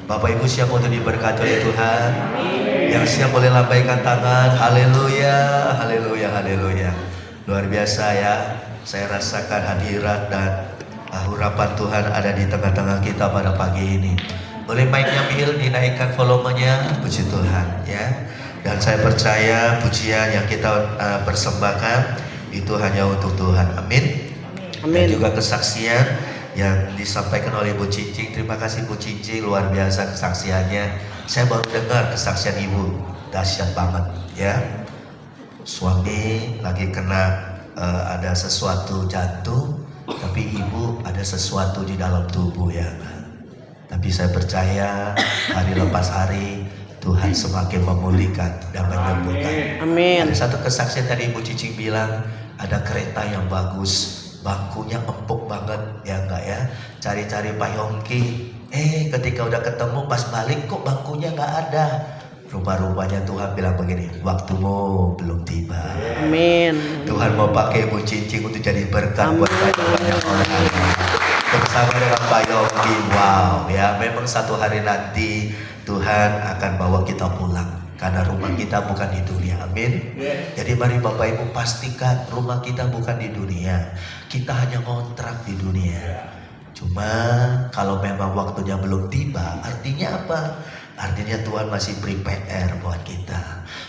Bapak Ibu siap untuk diberkati oleh Tuhan? Yang siap boleh lambaikan tangan. Haleluya, haleluya, haleluya. Luar biasa ya. Saya rasakan hadirat dan harapan Tuhan ada di tengah-tengah kita pada pagi ini. Boleh mic-nya Mil dinaikkan volumenya, puji Tuhan ya. Dan saya percaya pujian yang kita persembahkan itu hanya untuk Tuhan. Amin. Dan juga kesaksian yang disampaikan oleh Bu Cincing. Terima kasih Bu Cincing, luar biasa kesaksiannya. Saya baru dengar kesaksian Ibu, dahsyat banget ya. Suami lagi kena ada sesuatu jantung, tapi Ibu ada sesuatu di dalam tubuh ya. Tapi saya percaya hari lepas hari Tuhan semakin memulihkan dan menyembuhkan. Amin. Ada satu kesaksian tadi Ibu Cicing bilang ada kereta yang bagus, bangkunya empuk banget ya enggak ya. Cari-cari Pak Yongki, ketika udah ketemu pas balik kok bangkunya nggak ada. Rupa-rupanya Tuhan bilang begini, waktumu belum tiba. Amin. Tuhan mau pakai Ibu Cincing untuk jadi berkat buat banyak orang. Bersama dengan Pak Yongki, wow ya, memang satu hari nanti Tuhan akan bawa kita pulang karena rumah kita bukan di dunia. Amin. Jadi mari Bapak Ibu pastikan rumah kita bukan di dunia, kita hanya ngontrak di dunia. Cuma kalau memang waktunya belum tiba, artinya apa? Artinya Tuhan masih prepare buat kita.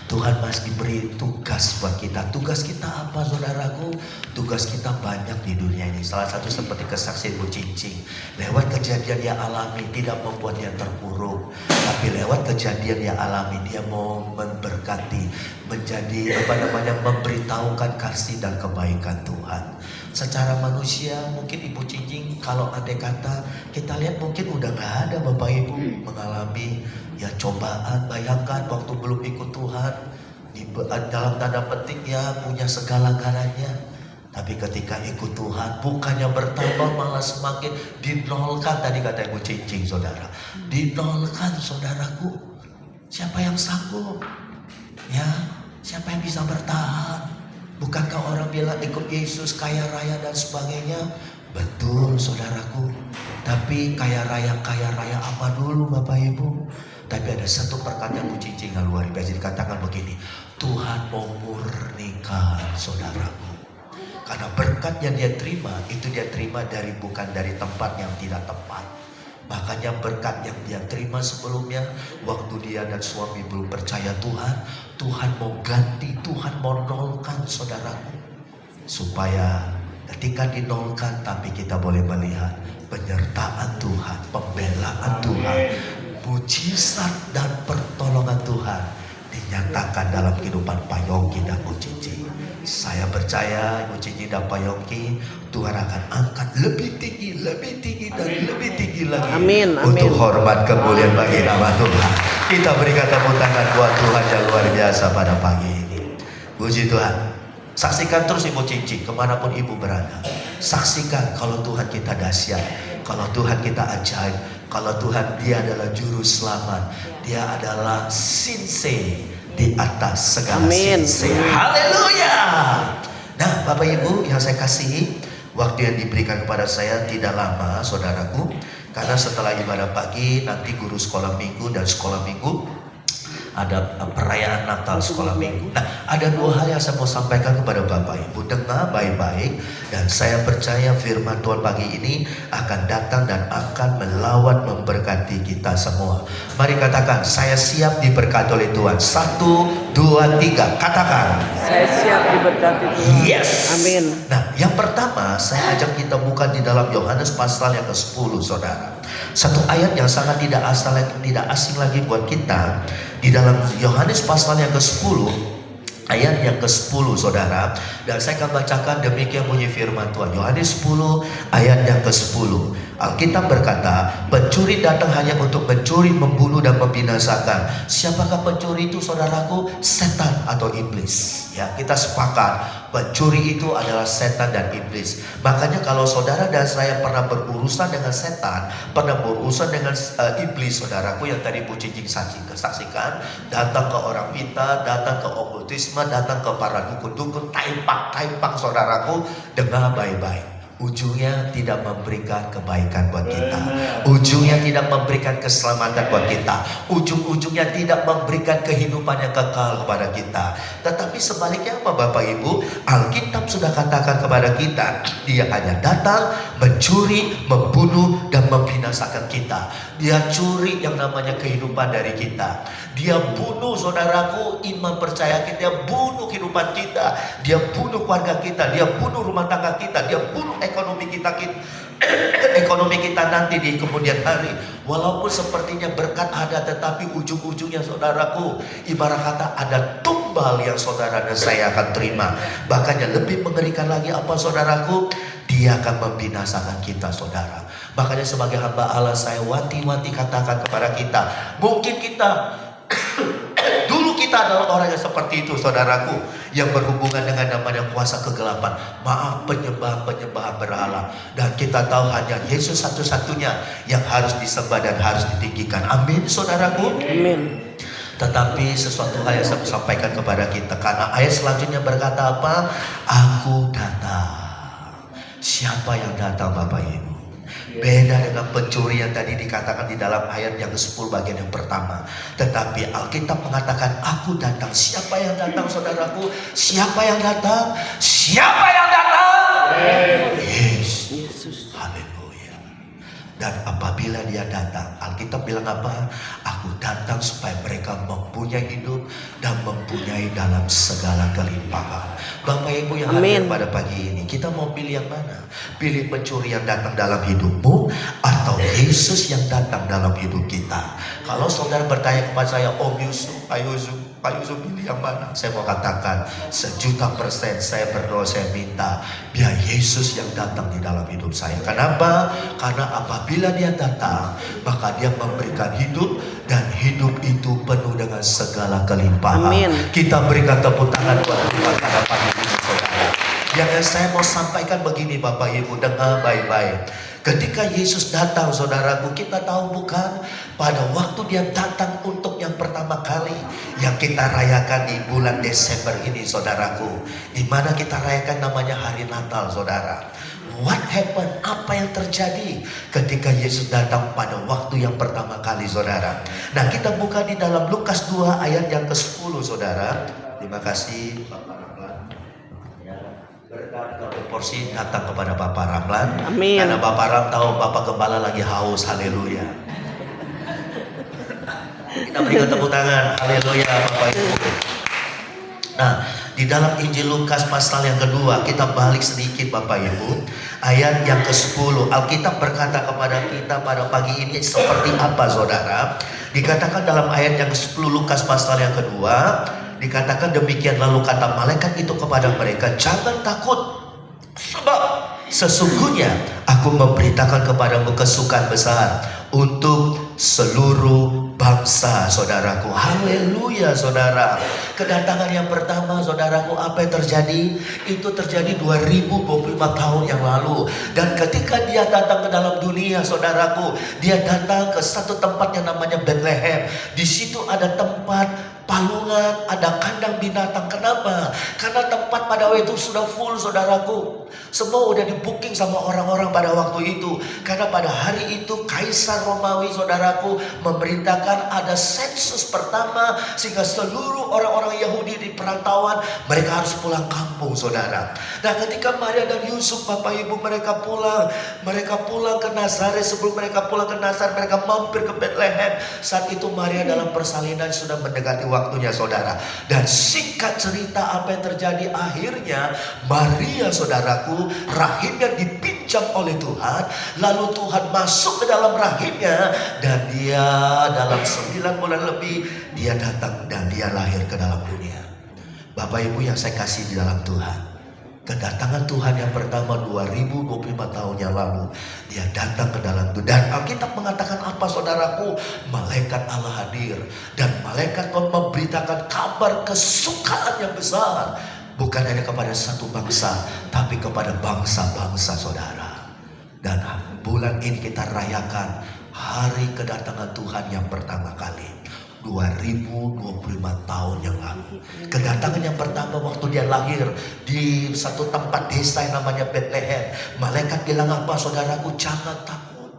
Tuhan masih beri tugas buat kita. Tugas kita apa saudaraku? Tugas kita banyak di dunia ini. Salah satu seperti kesaksian Bu Cincing. Lewat kejadian dia alami tidak membuat dia terpuruk. Tapi lewat kejadian dia alami dia mau memberkati. Menjadi memberitahukan kasih dan kebaikan Tuhan. Secara manusia mungkin Ibu Cincing kalau andai kata kita lihat mungkin udah gak ada Bapak Ibu mengalami ya cobaan. Bayangkan waktu belum ikut Tuhan dalam tanda petik ya punya segala-galanya. Tapi ketika ikut Tuhan bukannya bertambah malah semakin dinolkan. Tadi kata Ibu Cincing saudara, dinolkan saudaraku. Siapa yang sanggup? Ya, siapa yang bisa bertahan? Bukankah orang bilang ikut Yesus kaya raya dan sebagainya? Betul saudaraku. Tapi kaya raya apa dulu Bapak Ibu? Tapi ada satu perkataan Bu Cincing yang luar biasa dikatakan begini, Tuhan mau murnikan saudaraku. Karena berkat yang dia terima itu dia terima bukan dari tempat yang tidak tepat. Makanya berkat yang dia terima sebelumnya waktu dia dan suami belum percaya Tuhan, Tuhan mau ganti, Tuhan mau nolkan saudaraku. Supaya ketika dinolkan tapi kita boleh melihat penyertaan Tuhan, pembelaan Tuhan, mujizat dan pertolongan Tuhan dinyatakan dalam kehidupan Pak Yongki dan Bu Cincing. Saya percaya Ibu Cincin dan Pak Yongki Tuhan akan angkat lebih tinggi dan lebih tinggi lagi. Amin, amin. Untuk hormat kemuliaan bagi nama Tuhan. Kita berikan tepuk tangan buat Tuhan yang luar biasa pada pagi ini. Puji Tuhan. Saksikan terus Ibu Cincin kemanapun Ibu berada. Saksikan kalau Tuhan kita dahsyat, kalau Tuhan kita ajaib, kalau Tuhan dia adalah juru selamat, dia adalah sinse di atas segala sinse. Haleluya. Nah Bapak Ibu yang saya kasihi, waktu yang diberikan kepada saya tidak lama saudaraku. Karena setelah ibadah pagi nanti guru sekolah minggu dan sekolah minggu ada perayaan Natal sekolah minggu. Nah ada dua hal yang saya mau sampaikan kepada Bapak Ibu. Dengar baik-baik dan saya percaya firman Tuhan pagi ini akan datang dan akan melawat memberkati kita semua. Mari katakan, saya siap diberkati oleh Tuhan. 1, 2, 3, katakan. Saya siap diberkati Tuhan. Yes. Amin. Nah yang pertama saya ajak kita buka di dalam Yohanes pasal yang ke-10 saudara. Satu ayat yang sangat tidak asing lagi buat kita. Di dalam Yohanes pasal yang ke-10 ayat yang ke-10 saudara. Dan saya akan bacakan demikian bunyi firman Tuhan. Yohanes 10 ayat yang ke-10. Alkitab berkata, pencuri datang hanya untuk mencuri, membunuh dan membinasakan. Siapakah pencuri itu saudaraku? Setan atau iblis. Ya, kita sepakat pencuri itu adalah setan dan iblis. Makanya kalau saudara dan saya pernah berurusan dengan setan, pernah berurusan dengan iblis saudaraku yang tadi Bu Cincing saksikan, datang ke orang pintar, datang ke okkultisme, datang ke para dukun-dukun, taipak saudaraku, dengar baik-baik. ujungnya tidak memberikan kebaikan buat kita, ujungnya tidak memberikan keselamatan buat kita, ujung-ujungnya tidak memberikan kehidupan yang kekal kepada kita. Tetapi sebaliknya apa Bapak Ibu? Alkitab sudah katakan kepada kita, dia hanya datang mencuri, membunuh, dan membinasakan kita. Dia curi yang namanya kehidupan dari kita. Dia bunuh saudaraku, iman percaya kita, dia bunuh kehidupan kita, dia bunuh keluarga kita, dia bunuh rumah tangga kita, dia bunuh ekonomi kita ekonomi kita nanti di kemudian hari. Walaupun sepertinya berkat ada, tetapi ujung-ujungnya saudaraku, ibarat kata ada tumbal yang saudara dan saya akan terima. Bahkan yang lebih mengerikan lagi apa saudaraku? Dia akan membinasakan kita saudara. Makanya sebagai hamba Allah saya wanti-wanti katakan kepada kita, mungkin kita dulu kita adalah orang yang seperti itu saudaraku, yang berhubungan dengan namanya kuasa kegelapan, maaf, penyembahan berhala, dan kita tahu hanya Yesus satu-satunya yang harus disembah dan harus ditinggikan. Amin saudaraku. Amin. Tetapi sesuatu hal yang saya sampaikan kepada kita, karena ayat selanjutnya berkata apa? Aku datang. Siapa yang datang Bapak Ibu? Beda dengan pencuri yang tadi dikatakan di dalam ayat yang ke-10 bagian yang pertama. Tetapi Alkitab mengatakan aku datang. Siapa yang datang saudaraku? Siapa yang datang? Siapa yang datang? Yesus. Haleluya. Dan apabila dia datang, Alkitab bilang apa? Aku datang supaya mereka mempunyai hidup dan mempunyai dalam segala kelimpahan. Bapak Ibu yang hadir pada pagi ini, kita mau pilih yang mana? Pilih pencuri yang datang dalam hidupmu atau Yesus yang datang dalam hidup kita? Kalau saudara bertanya kepada saya, Om Yusuf, Pak Yusuf pilih yang mana? Saya mau katakan 1.000.000% saya berdoa, saya minta biar Yesus yang datang di dalam hidup saya. Kenapa? Karena apabila dia datang, maka dia memberikan hidup, dan hidup itu penuh dengan segala kelimpahan. Amin. Kita berikan tepuk tangan buat Tuhan pada pagi ini saudara. Yang saya mau sampaikan begini Bapak Ibu, dengar baik-baik. Ketika Yesus datang saudaraku, kita tahu bukan? Pada waktu dia datang untuk yang pertama kali, yang kita rayakan di bulan Desember ini saudaraku, di mana kita rayakan namanya hari Natal saudara. What happened? Apa yang terjadi ketika Yesus datang pada waktu yang pertama kali saudara? Nah kita buka di dalam Lukas 2 ayat yang ke-10 saudara. Terima kasih Bapak Ramlan. Berkat porsi datang kepada Bapak Ramlan. Amin. Karena Bapak Ram tahu Bapak Gembala lagi haus. Haleluya. Kita berikan tepuk tangan. Haleluya Bapak Ibu. Nah di dalam Injil Lukas pasal yang kedua, kita balik sedikit Bapak Ibu, ayat yang ke-10. Alkitab berkata kepada kita pada pagi ini seperti apa saudara? Dikatakan dalam ayat yang ke-10 Lukas pasal yang kedua, dikatakan demikian, lalu kata malaikat itu kepada mereka, jangan takut, sebab sesungguhnya aku memberitakan kepadamu kesukaan besar untuk seluruh bangsa saudaraku. Haleluya saudara. Kedatangan yang pertama saudaraku, apa yang terjadi? Itu terjadi 2025 tahun yang lalu. Dan ketika dia datang ke dalam dunia saudaraku, dia datang ke satu tempat yang namanya Bethlehem. Di situ ada tempat palungan, ada kandang binatang. Kenapa? Karena tempat pada waktu itu sudah full saudaraku. Semua udah di booking sama orang-orang pada waktu itu. Karena pada hari itu Kaisar Romawi saudaraku memerintahkan ada sensus pertama, sehingga seluruh orang-orang Yahudi di perantauan mereka harus pulang kampung saudara. Nah ketika Maria dan Yusuf Bapak Ibu mereka pulang ke Nazaret. Sebelum mereka pulang ke Nazaret, mereka mampir ke Bethlehem. Saat itu Maria dalam persalinan sudah mendekati waktunya saudara. Dan singkat cerita apa yang terjadi, akhirnya Maria saudaraku, rahimnya dipinjam oleh Tuhan. Lalu Tuhan masuk ke dalam rahimnya, dan dia dalam 9 bulan lebih dia datang dan dia lahir ke dalam dunia. Bapak Ibu yang saya kasih di dalam Tuhan, kedatangan Tuhan yang pertama 2025 tahun yang lalu, dia datang ke dalam dunia. Dan Alkitab mengatakan apa saudaraku? Malaikat Allah hadir, dan malaikat Tuhan memberitakan kabar kesukaan yang besar, bukan hanya kepada satu bangsa, tapi kepada bangsa-bangsa saudara. Dan bulan ini kita rayakan hari kedatangan Tuhan yang pertama kali. 2025 tahun yang lalu. Kedatangan yang pertama waktu dia lahir di satu tempat desa yang namanya Bethlehem. Malaikat bilang apa, saudaraku? Jangan takut.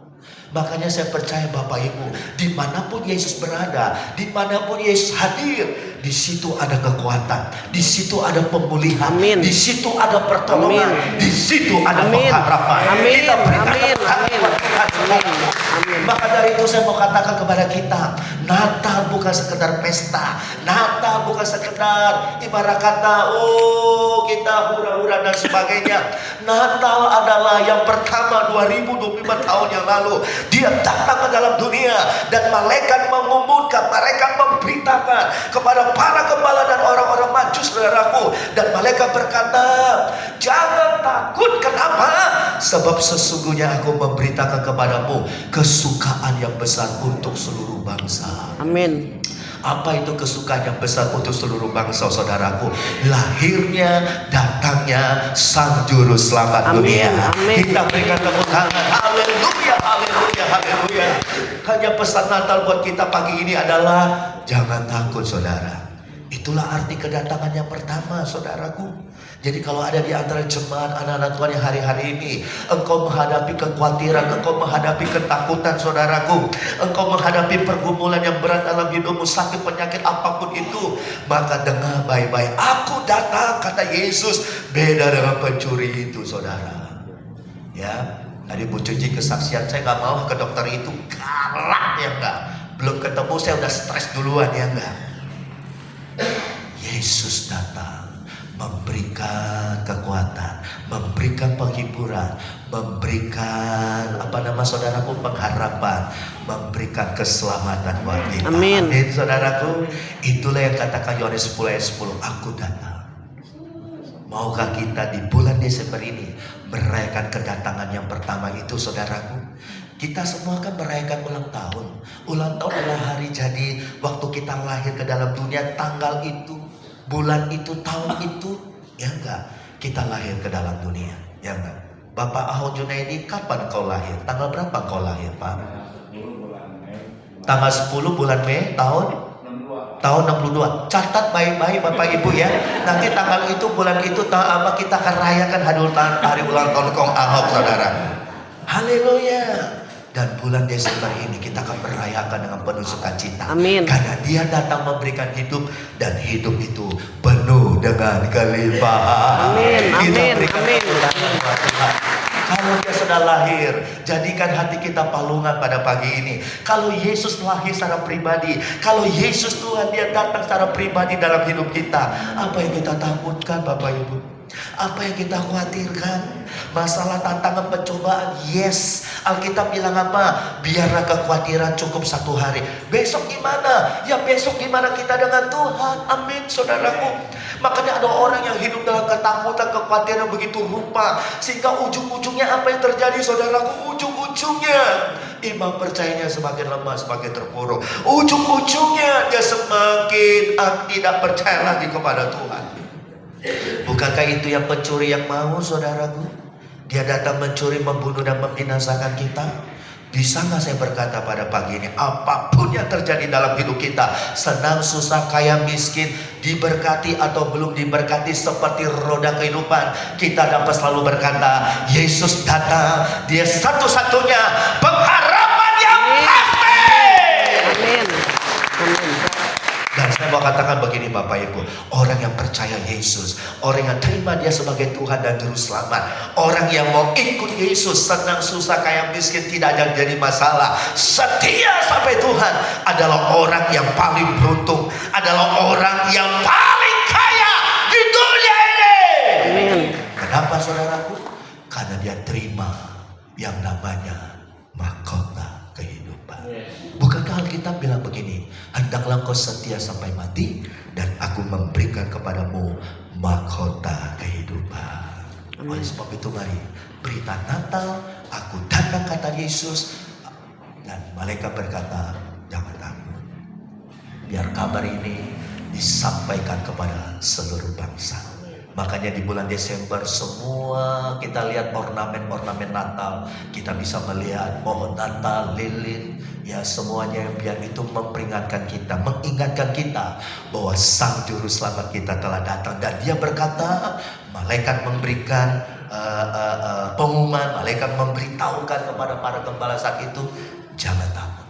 Makanya saya percaya Bapak Ibu, dimanapun Yesus berada, dimanapun Yesus hadir, di situ ada kekuatan, di situ ada pemulihan, Amin. di situ ada pertolongan, Amin. di situ ada Amin. pengharapan. Amin. Kita berikan Amin. tepuk tangan buat Tuhan, saudara. Amin. Maka dari itu saya mau katakan kepada kita, Natal bukan sekedar pesta, Natal bukan sekedar ibarat kata, oh kita hura-hura dan sebagainya. Natal adalah yang pertama 2025 tahun yang lalu. Dia datang ke dalam dunia dan malaikat mengumumkan, malaikat memberitakan kepada para gembala dan orang-orang maju, saudaraku. Dan malaikat berkata, jangan takut. Kenapa? Sebab sesungguhnya aku memberitakan kepadamu kesukaan yang besar untuk seluruh bangsa. Amin. Apa itu kesukaan yang besar untuk seluruh bangsa, saudaraku? Lahirnya, datangnya Sang Juru Selamat Amin, dunia. amin. Kita berikan tepuk tangan. Haleluya, haleluya, haleluya. Hanya pesan Natal buat kita pagi ini adalah jangan takut, saudara. Itulah arti kedatangan yang pertama, saudaraku. Jadi kalau ada di antara jemaat anak-anak Tuhan yang hari-hari ini engkau menghadapi kekhawatiran, engkau menghadapi ketakutan, saudaraku, engkau menghadapi pergumulan yang berat dalam hidupmu, sakit penyakit apapun itu, maka dengar baik-baik. Aku datang, kata Yesus, beda dengan pencuri itu, saudara. Ya, tadi Bu Cuci kesaksian, saya nggak mau ke dokter itu, galak ya enggak. Belum ketemu saya udah stres duluan ya enggak. Yesus datang memberikan kekuatan, memberikan penghiburan, memberikan saudaraku, pengharapan, memberikan keselamatan buat kita. Amin. Amin, saudaraku. Itulah yang katakan Yohanes 10 ayat 10, aku datang. Maukah kita di bulan Desember ini merayakan kedatangan yang pertama itu, saudaraku? Kita semua kan merayakan ulang tahun. Ulang tahun adalah hari jadi waktu kita lahir ke dalam dunia, tanggal itu, bulan itu, tahun itu, ya enggak? Kita lahir ke dalam dunia, ya enggak? Bapak Ahok Junaidi, kapan kau lahir? Tanggal berapa kau lahir, Pak? Tanggal 10 bulan Mei tahun 62. Catat baik-baik Bapak Ibu ya. Nanti tanggal itu, bulan itu, kita akan rayakan hari ulang tahun Kong Ahok, saudara. Haleluya. Dan bulan Desember ini kita akan merayakan dengan penuh sukacita. Amin. Karena dia datang memberikan hidup, dan hidup itu penuh dengan kelimpahan. Amin, Kita amin, berikan amin. tepuk tangan buat Tuhan. Kalau dia sudah lahir, jadikan hati kita palungan pada pagi ini. Kalau Yesus lahir secara pribadi, kalau Yesus Tuhan dia datang secara pribadi dalam hidup kita, apa yang kita takutkan, Bapak Ibu? Apa yang kita khawatirkan? Masalah, tantangan, pencobaan, yes. Alkitab bilang apa? Biarlah kekhawatiran cukup 1 hari. Besok gimana? Ya besok gimana kita dengan Tuhan? Amin, saudaraku. Makanya ada orang yang hidup dalam ketakutan, kekhawatiran begitu rupa, sehingga ujung-ujungnya apa yang terjadi, saudaraku? Ujung-ujungnya iman percayanya semakin lemah, semakin terpuruk. Ujung-ujungnya dia semakin tidak percaya lagi kepada Tuhan. Bukankah itu yang pencuri yang mau, saudaraku? Dia datang mencuri, membunuh, dan membinasakan kita. Bisa nggak saya berkata pada pagi ini, apapun yang terjadi dalam hidup kita, senang, susah, kaya, miskin, diberkati atau belum diberkati, seperti roda kehidupan, kita dapat selalu berkata, Yesus datang, dia satu-satunya pengharapan yang pasti. Amin. Amin. Dan saya mau katakan begini Bapak Ibu, orang yang percaya Yesus, orang yang terima dia sebagai Tuhan dan Juru Selamat, orang yang mau ikut Yesus, senang, susah, kaya, miskin, tidak ada jadi masalah, setia sampai Tuhan, adalah orang yang paling beruntung, adalah orang yang paling kaya di dunia ini. Amin. Kenapa, saudaraku? Karena dia terima yang namanya mahkota kehidupan. Bukankah Alkitab bilang begini, hendaklah kau setia sampai mati, dan aku memberikan kepadamu mahkota kehidupan. Oleh sebab itu mari, berita Natal, aku datang, kata Yesus. Dan malaikat berkata, jangan takut. Biar kabar ini disampaikan kepada seluruh bangsa. Makanya di bulan Desember semua kita lihat ornamen-ornamen Natal. Kita bisa melihat pohon Natal, lilin, Ya, semuanya yang biar itu memperingatkan kita, mengingatkan kita bahwa Sang Juru Selamat kita telah datang. Dan dia berkata, malaikat memberikan pengumuman, malaikat memberitahukan kepada para gembala saat itu, jangan takut.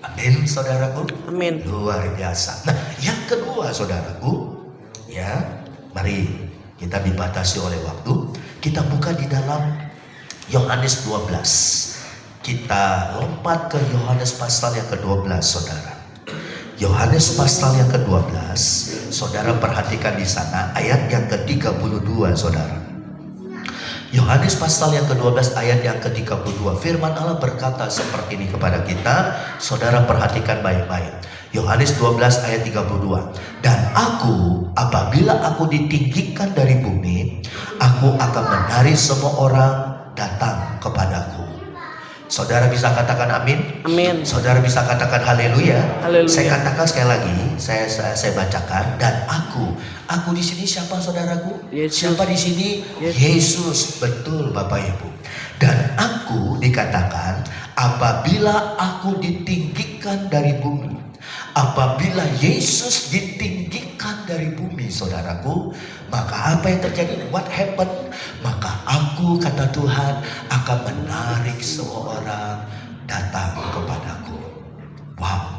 Amin, saudaraku. Amin. Luar biasa. Nah, yang kedua, saudaraku, ya, mari kita dibatasi oleh waktu. Kita buka di dalam Yohanes 12. Kita lompat ke Yohanes pasal yang ke-12, saudara. Yohanes pasal yang ke-12, saudara perhatikan di sana ayat yang ke-32, saudara. Yohanes pasal yang ke-12 ayat yang ke-32, firman Allah berkata seperti ini kepada kita. Saudara perhatikan baik-baik. Yohanes 12 ayat 32. Dan aku, apabila aku ditinggikan dari bumi, aku akan menarik semua orang datang kepadaku. Saudara bisa katakan amin? Amin. Saudara bisa katakan haleluya? Haleluya. Saya katakan sekali lagi, saya bacakan. Dan aku di sini siapa, saudaraku? Yesus. Siapa di sini? Yesus. Betul, Bapak Ibu. Dan aku dikatakan, apabila aku ditinggikan dari bumi. Apabila Yesus ditinggikan dari bumi, saudaraku, maka apa yang terjadi? What happened? Maka aku, kata Tuhan, akan menarik semua orang datang kepadaku. Wow.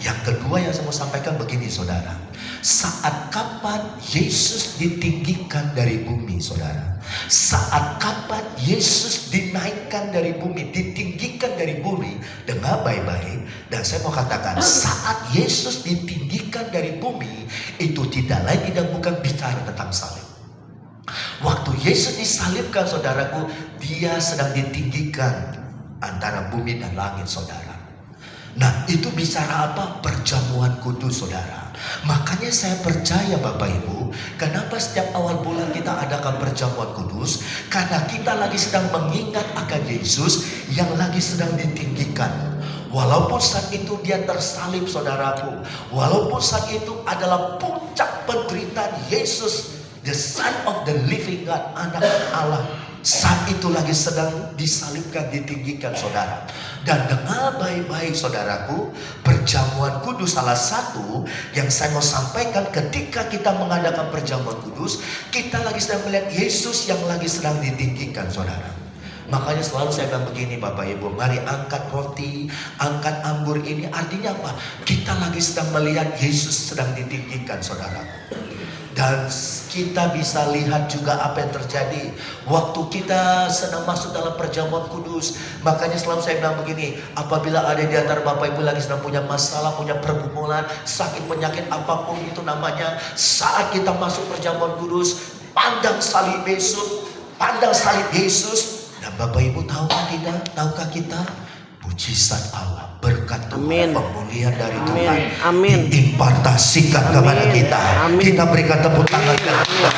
Yang kedua yang saya mau sampaikan begini, saudara. Saat kapan Yesus ditinggikan dari bumi, saudara? Saat kapan Yesus dinaikkan dari bumi, ditinggikan dari bumi? Dengar baik-baik. Dan saya mau katakan, saat Yesus ditinggikan dari bumi, itu tidak lain tidak bukan bicara tentang salib. Waktu Yesus disalibkan, saudaraku, dia sedang ditinggikan antara bumi dan langit, saudara. Nah, itu bicara apa? Perjamuan kudus, saudara. Makanya saya percaya, Bapak Ibu, kenapa setiap awal bulan kita adakan perjamuan kudus? Karena kita lagi sedang mengingat akan Yesus yang lagi sedang ditinggikan. Walaupun saat itu dia tersalib, saudaraku. Walaupun saat itu adalah puncak penderitaan Yesus, the Son of the Living God, anak Allah. Saat itu lagi sedang disalibkan, ditinggikan, saudara. Dan dengar baik-baik, saudaraku, perjamuan kudus salah satu yang saya mau sampaikan ketika kita mengadakan perjamuan kudus, kita lagi sedang melihat Yesus yang lagi sedang ditinggikan, saudara. Makanya selalu saya bilang begini, Bapak Ibu, mari angkat roti, angkat anggur ini, artinya apa? Kita lagi sedang melihat Yesus sedang ditinggikan, saudara. Dan kita bisa lihat juga apa yang terjadi waktu kita sedang masuk dalam perjamuan kudus. Makanya selalu saya bilang begini, apabila ada di antara Bapak Ibu lagi sedang punya masalah, punya pergumulan, sakit, penyakit, apapun itu namanya, saat kita masuk perjamuan kudus, pandang salib Yesus, pandang salib Yesus. Dan Bapak Ibu tahukah kita? Mujizat Allah, berkat Tuhan, pemulihan dari Tuhan diimpartasikan kepada kita. Kita berikan tepuk tangan kepada Tuhan.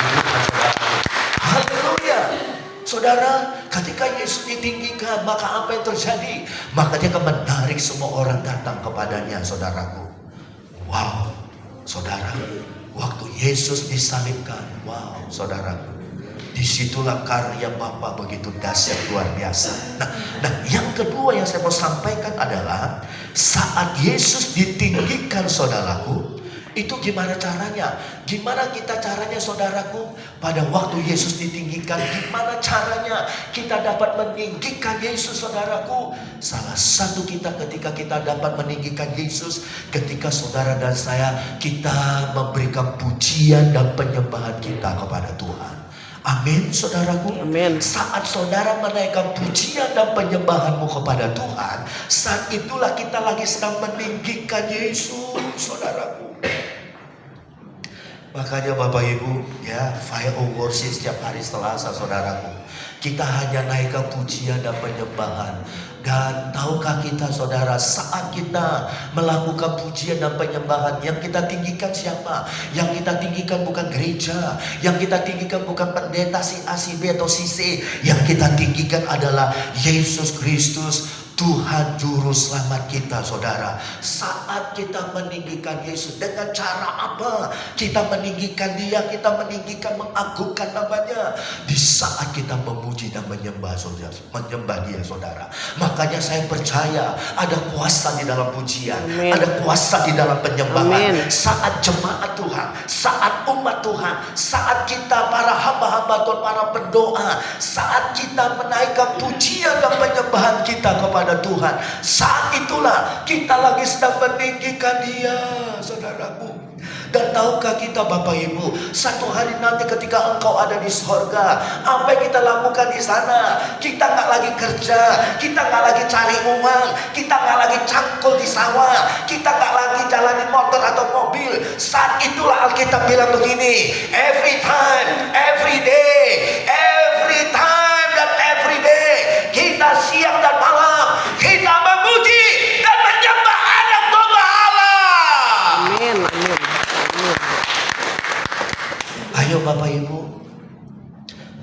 Haleluya. Saudara, ketika Yesus ditinggikan, maka apa yang terjadi? Maka dia akan menarik semua orang datang kepadanya, saudaraku. Wow, saudara, waktu Yesus disalibkan, wow, saudaraku, disitulah karya Bapa begitu dahsyat, luar biasa. Nah, yang kedua yang saya mau sampaikan adalah saat Yesus ditinggikan, saudaraku, itu gimana caranya? Gimana kita caranya, saudaraku? Pada waktu Yesus ditinggikan, gimana caranya kita dapat meninggikan Yesus, saudaraku? Salah satu kita ketika kita dapat meninggikan Yesus, ketika saudara dan saya, kita memberikan pujian dan penyembahan kita kepada Tuhan. Amin, saudaraku. Amin. Saat saudara menaikkan pujian dan penyembahanmu kepada Tuhan, saat itulah kita lagi sedang meninggikan Yesus, saudaraku. Makanya Bapak Ibu, ya, fire of worship setiap hari Selasa, saudaraku, kita hanya naikkan pujian dan penyembahan. Dan tahukah kita, saudara, saat kita melakukan pujian dan penyembahan, yang kita tinggikan siapa? Yang kita tinggikan bukan gereja, yang kita tinggikan bukan pendeta si A, si B atau si C. Yang kita tinggikan adalah Yesus Kristus, Tuhan juru selamat kita, saudara. Saat kita meninggikan Yesus, dengan cara apa kita meninggikan Dia? Kita meninggikan, mengagungkan namanya di saat kita memuji dan menyembah, saudara, menyembah Dia, saudara. Makanya saya percaya ada kuasa di dalam pujian, Amin. ada kuasa di dalam penyembahan. Amin. Saat jemaat Tuhan, saat umat Tuhan, saat kita para hamba-hamba Tuhan, para pendoa, saat kita menaikkan pujian dan penyembahan kita kepada Tuhan, saat itulah kita lagi sedang meninggikan Dia, saudaraku. Dan tahukah kita, Bapak Ibu, satu hari nanti ketika engkau ada di sorga, apa yang kita lakukan di sana? Kita nggak lagi kerja, kita nggak lagi cari uang, kita nggak lagi cangkul di sawah, kita nggak lagi jalanin motor atau mobil. Saat itulah Alkitab bilang begini, every time, every day, every time dan every day, kita siang dan malam, kita memuji dan menyembah anak domba Allah. Amin. Amin. Amin. Ayo Bapak Ibu,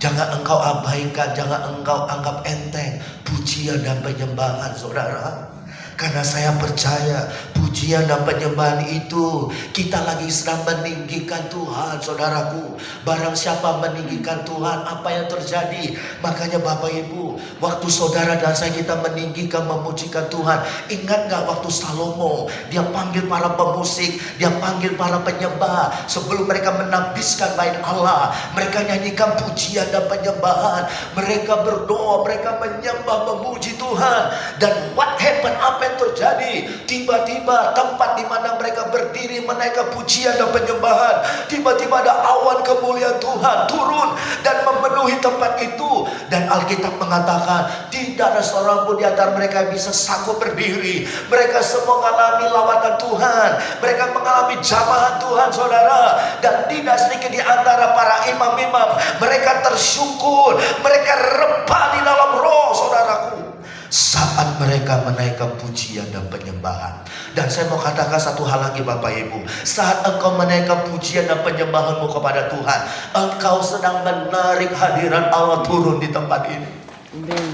jangan engkau abaikan, jangan engkau anggap enteng pujian dan penyembahan, saudara. Karena saya percaya pujian dan penyembahan itu kita lagi sedang meninggikan Tuhan, saudaraku. Barang siapa meninggikan Tuhan, apa yang terjadi? Makanya Bapak Ibu, waktu saudara dan saya kita meninggikan, memujikan Tuhan, ingat gak waktu Salomo dia panggil para pemusik, dia panggil para penyembah, sebelum mereka menambiskan bait Allah, mereka nyanyikan pujian dan penyembahan, mereka berdoa, mereka menyembah, memuji Tuhan. Dan what happened? Apa yang terjadi? Tiba-tiba tempat di mana mereka berdiri menaikkan pujian dan penyembahan, tiba-tiba ada awan kemuliaan Tuhan turun dan memenuhi tempat itu. Dan Alkitab mengatakan tidak ada seorang pun di antara mereka yang bisa sanggup berdiri. Mereka semua mengalami lawatan Tuhan, mereka mengalami jamahan Tuhan, saudara. Dan tidak sedikit di antara para imam-imam, mereka tersyukur, mereka rebah di dalam roh, saudaraku, saat mereka menaikkan pujian dan penyembahan. Dan saya mau katakan satu hal lagi, Bapak Ibu, saat engkau menaikkan pujian dan penyembahanmu kepada Tuhan, engkau sedang menarik hadirat Allah turun di tempat ini. Amin.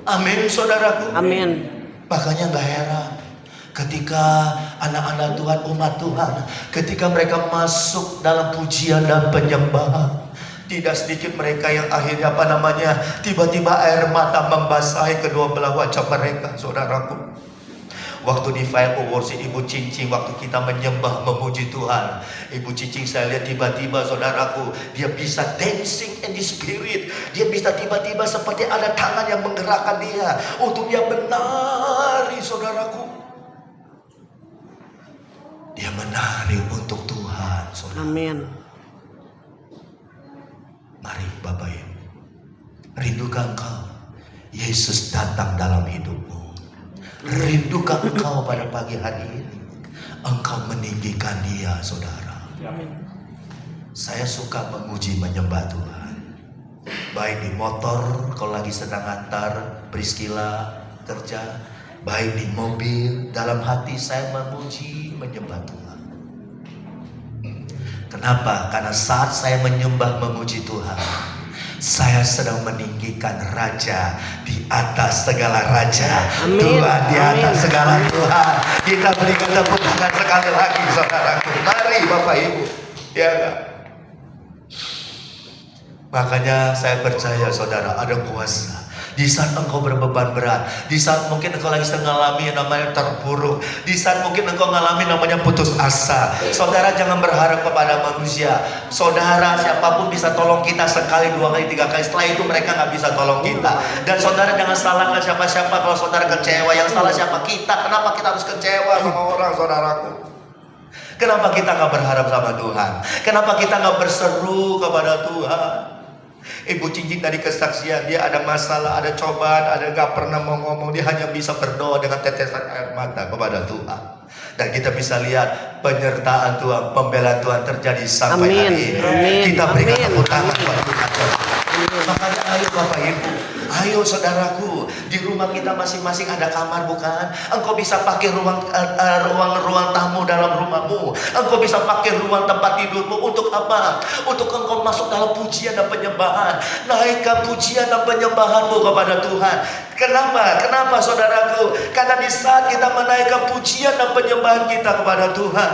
Amin, saudaraku. Amin. Makanya gak heran ketika anak-anak Tuhan, umat Tuhan, ketika mereka masuk dalam pujian dan penyembahan, tidak sedikit mereka yang akhirnya tiba-tiba air mata membasahi kedua belah wajah mereka, saudaraku. Waktu di Fire Worship Ibu Cincin, waktu kita menyembah memuji Tuhan, Ibu Cincin saya lihat tiba-tiba, saudaraku, dia bisa dancing in the spirit. Dia bisa tiba-tiba seperti ada tangan yang menggerakkan dia untuk dia menari, saudaraku. Dia menari untuk Tuhan, saudara. Amin. Mari Bapak Ibu, rindukan engkau Yesus datang dalam hidupmu? Rindukan engkau pada pagi hari ini engkau meninggikan Dia, saudara? Amin. Saya suka memuji menyembah Tuhan, baik di motor kalau lagi sedang antar Priscilla kerja, baik di mobil, dalam hati saya memuji menyembah Tuhan. Kenapa? Karena saat saya menyembah memuji Tuhan, saya sedang meninggikan Raja di atas segala raja. Amin. Tuhan di atas Amin. segala Tuhan. Kita berikan tepuk tangan sekali lagi, saudaraku. Mari Bapak Ibu, ya gak? Makanya saya percaya, saudara, ada kuasa. Di saat engkau berbeban berat, di saat mungkin engkau lagi sedang mengalami yang namanya terpuruk, di saat mungkin engkau mengalami namanya putus asa, saudara jangan berharap kepada manusia. Saudara, siapapun bisa tolong kita sekali, 2 kali, 3 kali. Setelah itu mereka gak bisa tolong kita. Dan saudara jangan salahkan siapa-siapa kalau saudara kecewa. Yang salah siapa? Kita. Kenapa kita harus kecewa sama orang, saudaraku? Kenapa kita gak berharap sama Tuhan? Kenapa kita gak berseru kepada Tuhan? Ibu Cincin tadi kesaksian, dia ada masalah, ada cobaan, ada gak pernah mau ngomong, dia hanya bisa berdoa dengan tetesan air mata kepada Tuhan. Dan kita bisa lihat penyertaan Tuhan, pembelaan Tuhan terjadi sampai Amin. hari ini. Amin. Kita berikan Amin. tepuk tangan Amin. buat Tuhan. Makanya ayo Bapak Ibu, Ayo saudaraku, di rumah kita masing-masing ada kamar bukan? Engkau bisa pakai ruang tamu dalam rumahmu. Engkau bisa pakai ruang tempat tidurmu untuk apa? Untuk engkau masuk dalam pujian dan penyembahan. Naikkan pujian dan penyembahanmu kepada Tuhan. Kenapa? Kenapa saudaraku? Karena di saat kita menaikkan pujian dan penyembahan kita kepada Tuhan,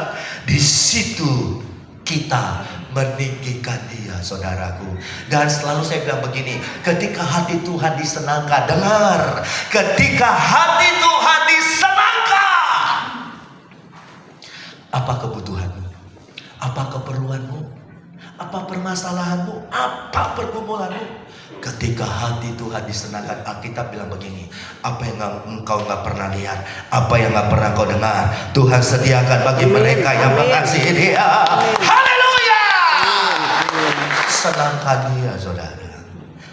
di situ kita meninggikan Dia, saudaraku. Dan selalu saya bilang begini, ketika hati Tuhan disenangkan, dengar, ketika hati Tuhan disenangkan, apa kebutuhanmu? Apa keperluanmu? Apa permasalahanmu? Apa pergumulanmu? Ketika hati Tuhan disenangkan, Alkitab bilang begini, apa yang engkau gak pernah lihat, apa yang gak pernah kau dengar, Tuhan sediakan bagi mereka yang mengasihi Dia. Haleluya! Senangkan Dia, saudara,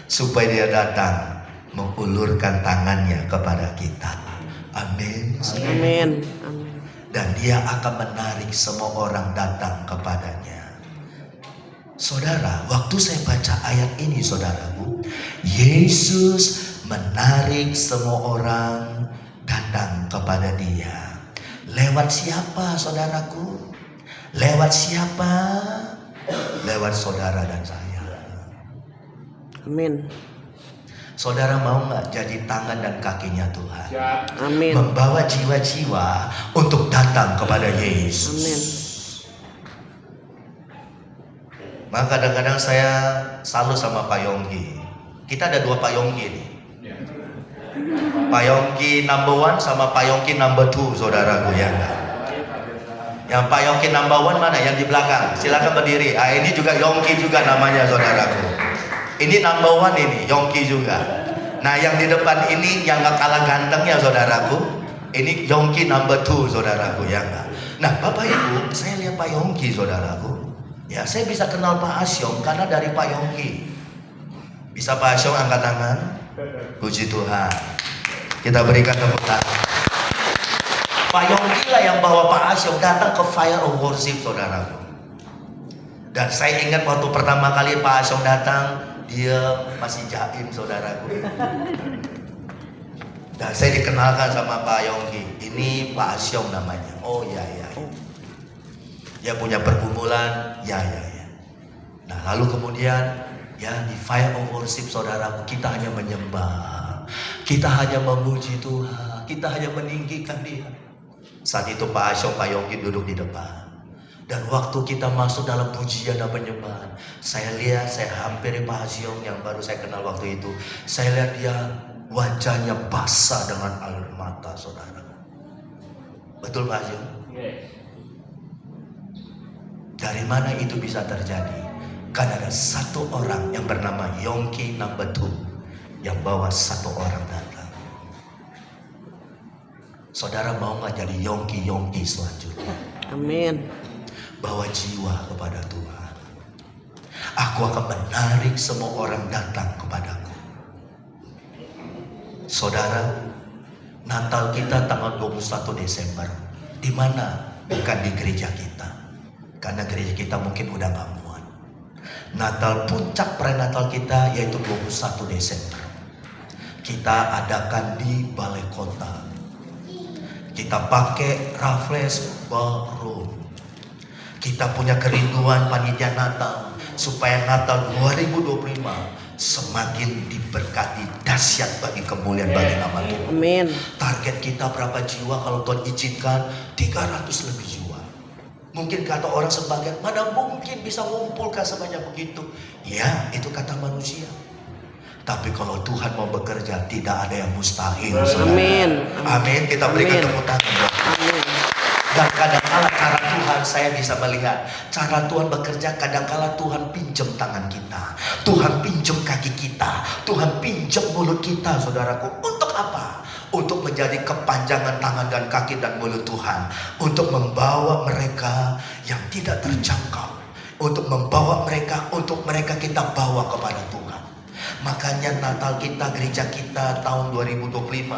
supaya Dia datang mengulurkan tangannya kepada kita. Amin. Amin. Dan Dia akan menarik semua orang datang kepadanya. Saudara, waktu saya baca ayat ini, saudaraku, Yesus menarik semua orang datang kepada Dia. Lewat siapa, saudaraku? Lewat siapa? Lewat saudara dan saya. Amin. Saudara mau gak jadi tangan dan kakinya Tuhan? Amin. Membawa jiwa-jiwa untuk datang kepada Yesus. Amin. Maka kadang-kadang saya salut sama Pak Yongki. Kita ada 2 Pak Yongki nih. Pak Yongki number 1 sama Pak Yongki number 2, saudaraku ya. Yang Pak Yongki number 1 mana? Yang di belakang. Silakan berdiri. Ini juga Yongki juga namanya, saudaraku. Ini number 1 ini, Yongki juga. Nah, yang di depan ini yang gak kalah gantengnya, saudaraku. Ini Yongki number 2, saudaraku ya. Nah, Bapak Ibu, saya lihat Pak Yongki, saudaraku. Ya, saya bisa kenal Pak Asyong karena dari Pak Yongki. Bisa Pak Asyong angkat tangan? Puji Tuhan. Kita berikan tepuk tangan. Pak Yongki lah yang bawa Pak Asyong datang ke Fire of Worship, saudaraku. Dan saya ingat waktu pertama kali Pak Asyong datang, dia masih jaim, saudaraku. Dan saya dikenalkan sama Pak Yongki. Ini Pak Asyong namanya. Oh ya. Dia punya pergumulan, ya. Nah, lalu kemudian ya di Fire of Worship, saudaraku, kita hanya menyembah, kita hanya memuji Tuhan, kita hanya meninggikan Dia. Saat itu Pak Asyong, Pak Yongki duduk di depan. Dan waktu kita masuk dalam pujian dan penyembahan, saya lihat, saya hampiri Pak Asyong yang baru saya kenal waktu itu. Saya lihat dia wajahnya basah dengan air mata, saudara. Betul Pak Asyong? Dari mana itu bisa terjadi? Karena ada satu orang yang bernama Yongki number 2 yang bawa satu orang datang. Saudara mau gak jadi Yongki selanjutnya? Amin. Bawa jiwa kepada Tuhan. Aku akan menarik semua orang datang kepadaku. Saudara, Natal kita tanggal 21 Desember. Di mana? Bukan di gereja kita. Karena gereja kita mungkin udah gak muat. Natal, puncak prenatal kita yaitu 21 Desember. Kita adakan di Balai Kota. Kita pakai Raffles Ballroom. Kita punya kerinduan panitia Natal supaya Natal 2025 semakin diberkati, dahsyat bagi kemuliaan bagi nama Tuhan. Amin. Target kita berapa jiwa? Kalau Tuhan izinkan 300 lebih jiwa. Mungkin kata orang sebagian, mana mungkin bisa mengumpulkan sebanyak begitu? Ya, itu kata manusia. Tapi kalau Tuhan mau bekerja, tidak ada yang mustahil. Amin. Amin. Kita berikan Amin. tepuk tangan. Amin. Dan kadang-kala cara Tuhan, saya bisa melihat cara Tuhan bekerja. Kadang-kala Tuhan pinjam tangan kita, Tuhan pinjam kaki kita, Tuhan pinjam mulut kita, saudaraku. Untuk apa? Untuk menjadi kepanjangan tangan dan kaki dan mulut Tuhan, untuk membawa mereka yang tidak terjangkau, untuk membawa mereka, untuk mereka kita bawa kepada Tuhan. Makanya Natal kita, gereja kita tahun 2025,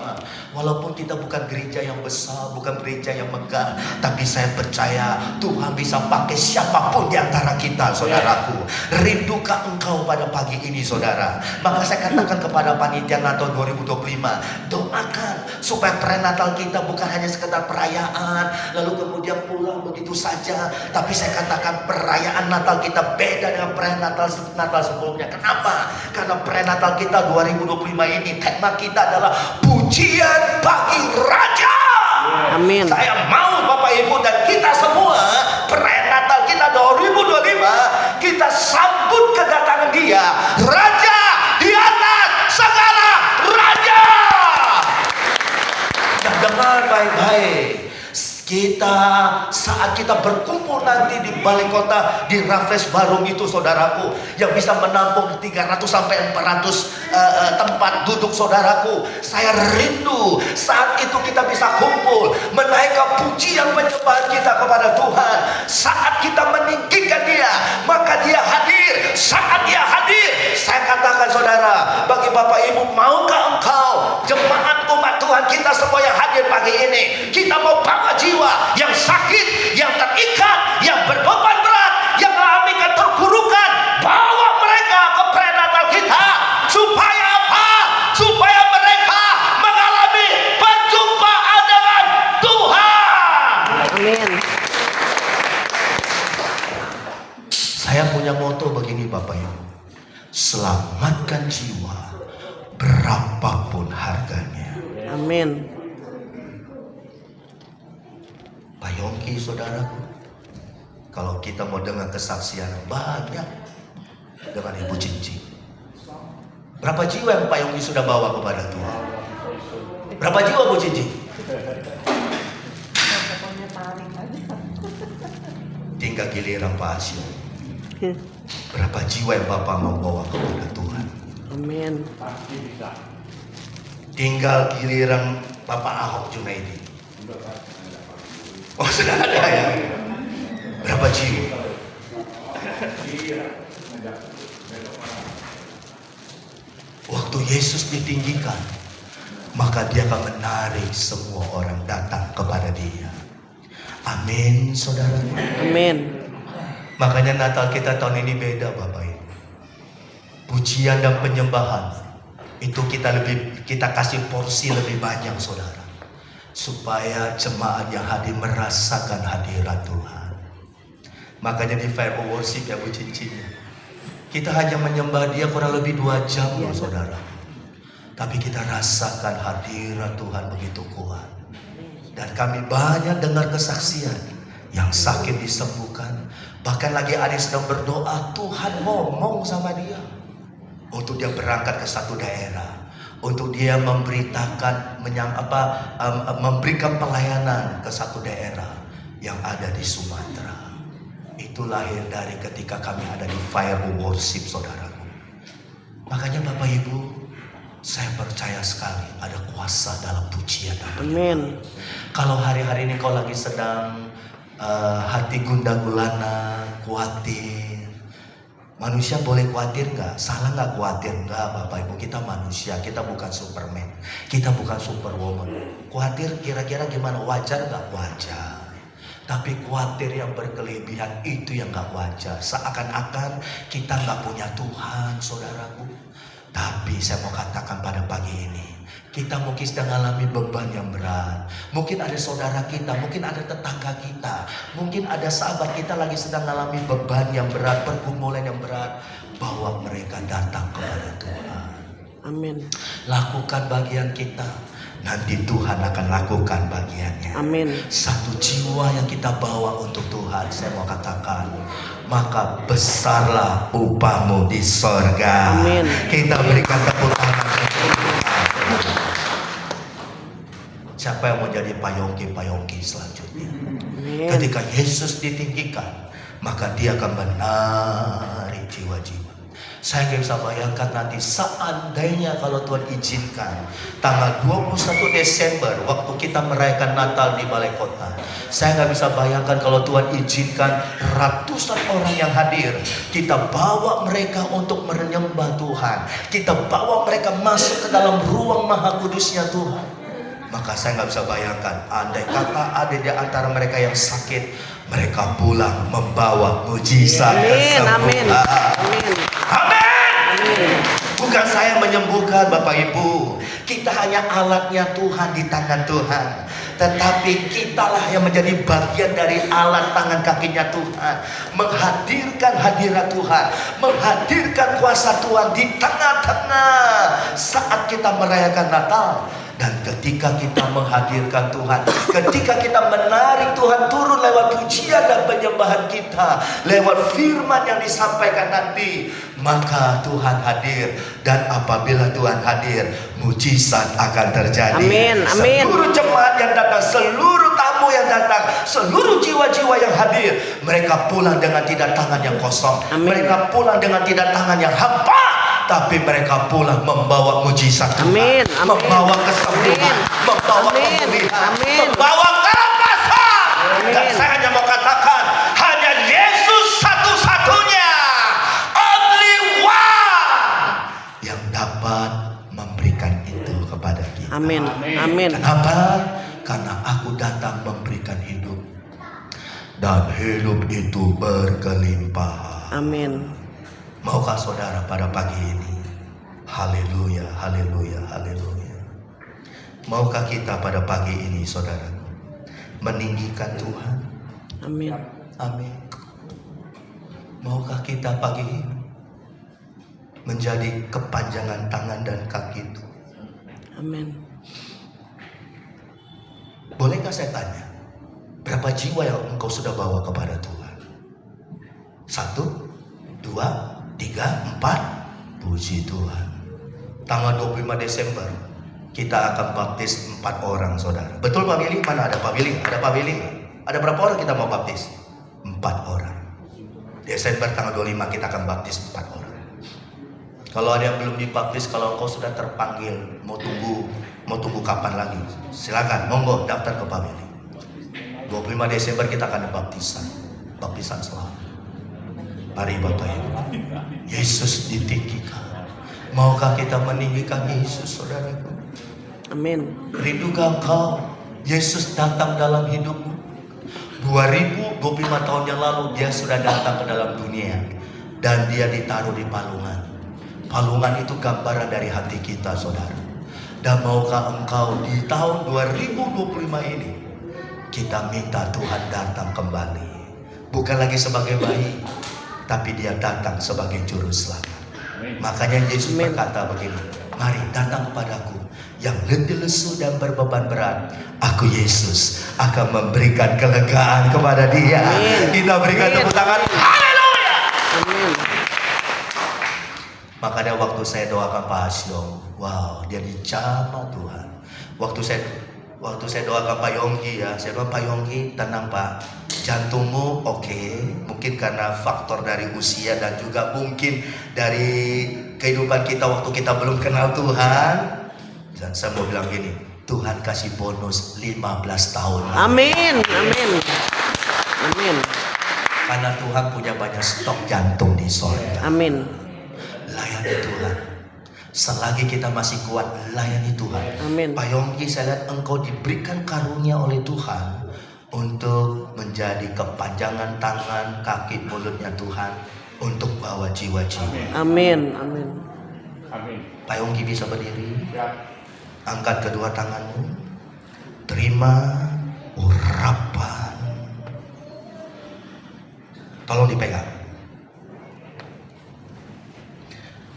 walaupun kita bukan gereja yang besar, bukan gereja yang megah, tapi saya percaya Tuhan bisa pakai siapapun di antara kita, saudaraku. Rindukah engkau pada pagi ini, saudara? Maka saya katakan kepada panitia Natal 2025, doakan supaya prenatal kita bukan hanya sekedar perayaan lalu kemudian pulang begitu saja, tapi saya katakan perayaan Natal kita beda dengan prenatal sebelumnya. Kenapa? Karena prenatal kita 2025 ini tema kita adalah pujian bagi Raja. Amin. Saya mau Bapak Ibu dan kita semua prenatal kita 2025 kita sambut kedatangan Dia, Raja di atas segala raja. Dan dengar baik-baik, kita saat kita berkumpul nanti di balai kota di Raffles Barum itu, saudaraku, yang bisa menampung 300 sampai 400 tempat duduk, saudaraku. Saya rindu saat itu kita bisa kumpul menaikkan pujian penyembahan kita kepada Tuhan. Saat kita meninggikan Dia, maka Dia hadir. Saat Dia hadir, saya katakan saudara, bagi Bapak Ibu, maukah engkau jemaat umat Tuhan kita semua yang hadir pagi ini, kita mau bawa jiwa yang sakit, yang terikat, yang berbeban berat, yang mengalami keterpurukan, bawa mereka ke prenatal kita. Supaya apa? Supaya mereka mengalami perjumpaan dengan Tuhan. Amin. Saya punya moto begini Bapak Ibu, selamatkan jiwa berapapun harganya. Amin. Pak Yongki, saudaraku, kalau kita mau dengar kesaksian banyak dengan Ibu Cici, berapa jiwa yang Pak Yongki sudah bawa kepada Tuhan? Berapa jiwa Bu Cici? Tinggal giliran Pak Asyik. Berapa jiwa yang Bapak mau bawa kepada Tuhan? Amin. Tinggal giliran Bapak Ahok Junaidi. Oh, sudah ada ya? Berapa jiwa? Waktu Yesus ditinggikan, maka Dia akan menarik semua orang datang kepada Dia. Amin, saudara. Amin. Makanya Natal kita tahun ini beda, Bapak Ibu. Pujian dan penyembahan itu kita kasih porsi lebih banyak, saudara, supaya jemaat yang hadir merasakan hadirat Tuhan. Makanya di Fire Worship ya Bu Cici, kita hanya menyembah Dia kurang lebih 2 jam, saudara, tapi kita rasakan hadirat Tuhan begitu kuat. Dan kami banyak dengar kesaksian, yang sakit disembuhkan, bahkan lagi ada yang sedang berdoa, Tuhan ngomong sama dia untuk dia berangkat ke satu daerah, untuk dia memberitakan memberikan pelayanan ke satu daerah yang ada di Sumatera. Itu lahir dari ketika kami ada di Fire Worship, saudaraku. Makanya Bapak Ibu, saya percaya sekali ada kuasa dalam pujian dan penyembahan. Kalau hari-hari ini kau lagi sedang hati gundah gulana, khawatir, manusia boleh khawatir nggak? Salah nggak khawatir? Nggak, Bapak Ibu, kita manusia, kita bukan Superman, kita bukan Superwoman. Khawatir kira-kira gimana? Wajar nggak? Wajar. Tapi khawatir yang berkelebihan itu yang nggak wajar. Seakan-akan kita nggak punya Tuhan, saudaraku. Tapi saya mau katakan pada pagi ini, kita mungkin sedang mengalami beban yang berat. Mungkin ada saudara kita, mungkin ada tetangga kita, mungkin ada sahabat kita lagi sedang mengalami beban yang berat, pergumulan yang berat. Bawa mereka datang kepada Tuhan. Amin. Lakukan bagian kita, nanti Tuhan akan lakukan bagiannya. Amin. Satu jiwa yang kita bawa untuk Tuhan, saya mau katakan, maka besarlah upahmu di sorga. Amin. Kita berikan tepuk tangan. Siapa yang mau jadi payongki selanjutnya? Amin. Ketika Yesus ditinggikan, maka Dia akan menarik jiwa-jiwa. Saya nggak bisa bayangkan nanti seandainya kalau Tuhan izinkan tanggal 21 Desember waktu kita merayakan Natal di Balai Kota. Saya nggak bisa bayangkan kalau Tuhan izinkan ratusan orang yang hadir. Kita bawa mereka untuk menyembah Tuhan. Kita bawa mereka masuk ke dalam ruang maha kudusnya Tuhan. Maka saya nggak bisa bayangkan andai kata ada di antara mereka yang sakit, mereka pulang membawa mujizat Amin. kesembuhan. Amin. Amin. Bukan saya menyembuhkan Bapak Ibu. Kita hanya alatnya Tuhan di tangan Tuhan. Tetapi kitalah yang menjadi bagian dari alat tangan kakinya Tuhan. Menghadirkan hadirat Tuhan. Menghadirkan kuasa Tuhan di tengah-tengah saat kita merayakan Natal. Dan ketika kita menghadirkan Tuhan, ketika kita menarik Tuhan turun lewat pujian dan penyembahan kita, lewat firman yang disampaikan nanti, maka Tuhan hadir. Dan apabila Tuhan hadir, mujizat akan terjadi. Amin. Seluruh jemaat yang datang, seluruh tamu yang datang, seluruh jiwa-jiwa yang hadir, mereka pulang dengan tidak tangan yang kosong. Amin. Mereka pulang dengan tidak tangan yang hampa, tapi mereka pulang membawa mujizat Tuhan. Amin. Membawa kesembuhan, membawa pemulihan, membawa kelepasan. Dan saya hanya mau katakan, hanya Yesus satu-satunya, only one, yang dapat memberikan itu kepada kita. Amin. Kenapa? Karena aku datang memberikan hidup, dan hidup itu berkelimpahan. Amin. Maukah saudara pada pagi ini, haleluya, haleluya, haleluya, maukah kita pada pagi ini saudara meninggikan Tuhan? Amin. Amin. Maukah kita pagi ini menjadi kepanjangan tangan dan kaki itu? Amin. Bolehkah saya tanya, berapa jiwa yang engkau sudah bawa kepada Tuhan? 1, 2, 3, 4. Puji Tuhan. Tanggal 25 Desember kita akan baptis 4 orang saudara. Betul Pak Billy? Mana ada Pak Billy? Ada Pak Billy? Ada berapa orang kita mau baptis? 4 orang. Desember tanggal 25 kita akan baptis 4 orang. Kalau ada yang belum dibaptis, kalau engkau sudah terpanggil, mau tunggu kapan lagi? Silakan, monggo daftar ke Pak Billy. 25 Desember kita akan baptisan selamat. Mari Bapak Ibu, Yesus ditinggikan. Maukah kita meninggikan Yesus saudaraku? Amin. Rindukan engkau Yesus datang dalam hidupmu? 2025 tahun yang lalu dia sudah datang ke dalam dunia, dan dia ditaruh di palungan. Palungan itu gambaran dari hati kita saudara. Dan maukah engkau di tahun 2025 ini kita minta Tuhan datang kembali, bukan lagi sebagai bayi, tapi dia datang sebagai juru selamat. Makanya Yesus berkata begini, mari datang kepadaku yang letih lesu dan berbeban berat, aku Yesus akan memberikan kelegaan kepada dia. Kita berikan tepuk tangan. Haleluya. Amin. Makanya waktu saya doakan Pak Hasyong, wow, dia dijamah Tuhan. Waktu saya doakan Pak Yonggi ya, saya bilang Pak Yonggi tenang Pak, jantungmu oke, mungkin karena faktor dari usia dan juga mungkin dari kehidupan kita waktu kita belum kenal Tuhan. Dan saya mau bilang gini, Tuhan kasih bonus 15 tahun. Amin. Amin. Amin. Karena Tuhan punya banyak stok jantung di sorga. Amin. Layani Tuhan. Selagi kita masih kuat, layani Tuhan. Amin. Pak Yonggi, saya lihat engkau diberikan karunia oleh Tuhan untuk menjadi kepanjangan tangan, kaki, mulutnya Tuhan untuk bawa jiwa-jiwa. Amin. Amin. Pak Yonggi bisa berdiri. Angkat kedua tanganmu. Terima urapan. Tolong dipegang.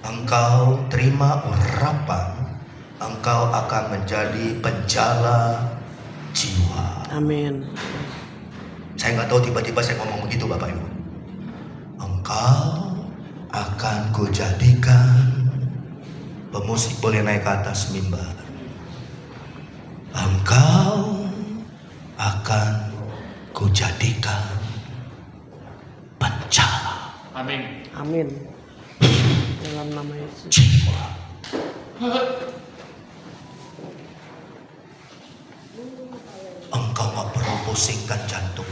Engkau terima urapan, engkau akan menjadi penjala jiwa. Amin. Saya nggak tahu tiba-tiba saya ngomong begitu Bapak Ibu. Engkau akan kujadikan, pemusik boleh naik ke atas mimbar. Engkau akan kujadikan penjala. Amin. Amin. Dalam nama Yesus. jiwa. Engkau gak perlu pusingkan jantung,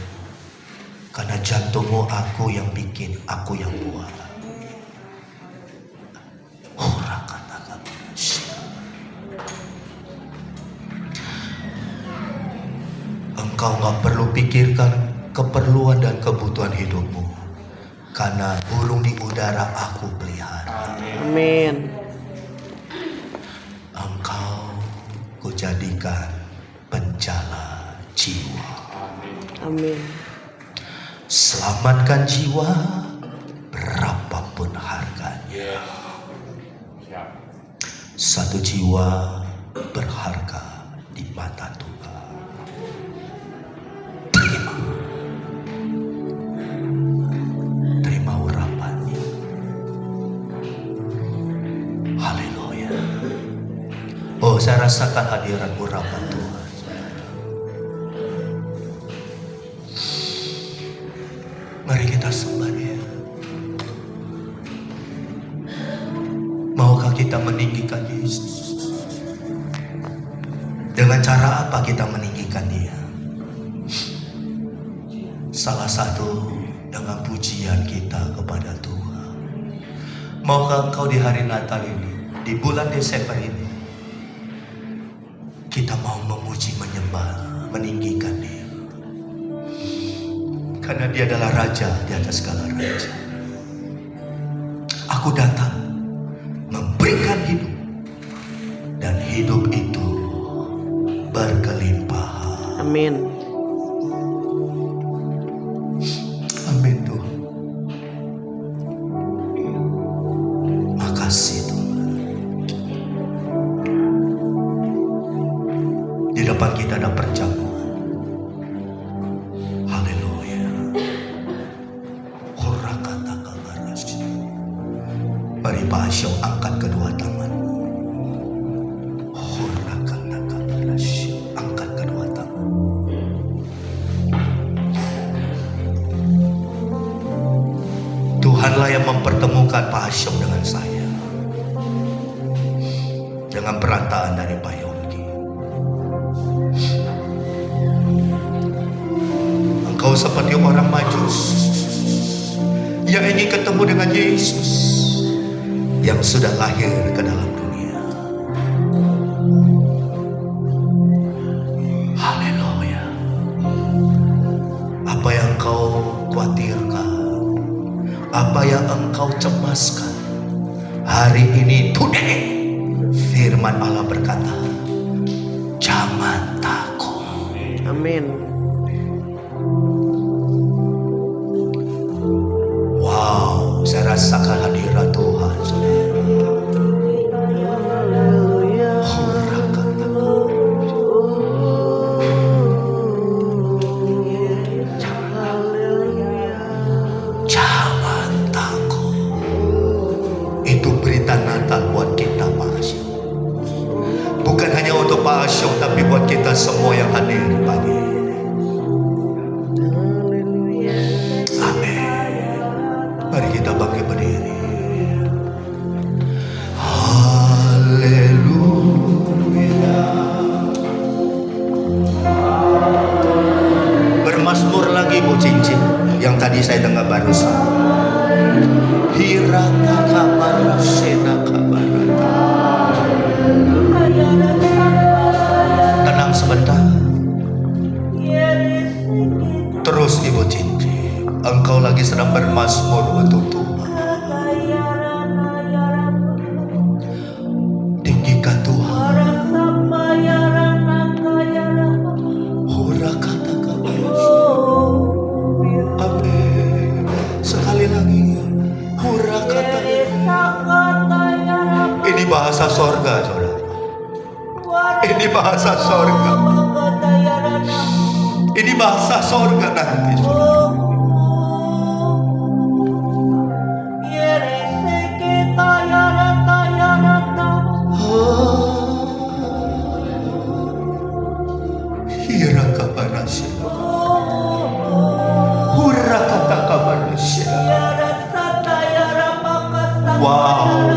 karena jantungmu aku yang bikin, aku yang buat. Engkau gak perlu pikirkan keperluan dan kebutuhan hidupmu, karena burung di udara aku pelihara. Amin. Engkau kujadikan penjala jiwa. Amin. Selamatkan jiwa berapapun harganya. Satu jiwa berharga di mata Tuhan. Terima urapannya. Haleluya. Oh, saya rasakan hadirat urapan Tuhan. Mari kita sembah Dia. Maukah kita meninggikan Yesus? Dengan cara apa kita meninggikan Dia? Salah satu dengan pujian kita kepada Tuhan. Maukah engkau di hari Natal ini, di bulan Desember ini, kita mau memuji, menyembah, meninggikan Dia. Karena Dia adalah Raja di atas segala raja. Aku datang memberikan hidup, dan hidup itu berkelimpahan. Amin. Amin Tuhan. Makasih Tuhan. Di depan kita ada perjamuan. Haleluya. Hurakata kabarasi. Mari Pak Asyong angkat kedua tanganmu. Hurakata kabarasi. Angkat kedua tangan. Tuhanlah yang mempertemukan Pak Asyong dengan saya, dengan perantaraan dari Pak Yongki. Engkau seperti orang Majus yang ingin ketemu dengan Yesus yang sudah lahir ke dalam dunia. Haleluya. Apa yang engkau khawatirkan, apa yang engkau cemaskan hari ini, today, firman Allah berkata, jangan takut. Amin. Wow, saya rasakan hadirat Tuhan. Jangan takut. Itu berita Natal buat kita Pak Asyong. Bukan hanya untuk Pak Asyong, tapi buat kita semua yang hadir pagi ini. Amin. Mari kita bangkit berdiri. Haleluya. Bermazmur lagi Bu Cincin, yang tadi saya dengar barusan. Hirata kabarasena kabarata. Tenang sebentar. Terus Ibu Cincin, engkau lagi sedang bermazmur untuk Tuhan. Tinggikan Tuhan. Hura kata amin. Sekali lagi. Hura kata. Ini bahasa sorga, saudara. Ini bahasa sorga. Ini bahasa sorga nanti, saudara. Hira kabarasya. Hura kata kabarasya. Wow.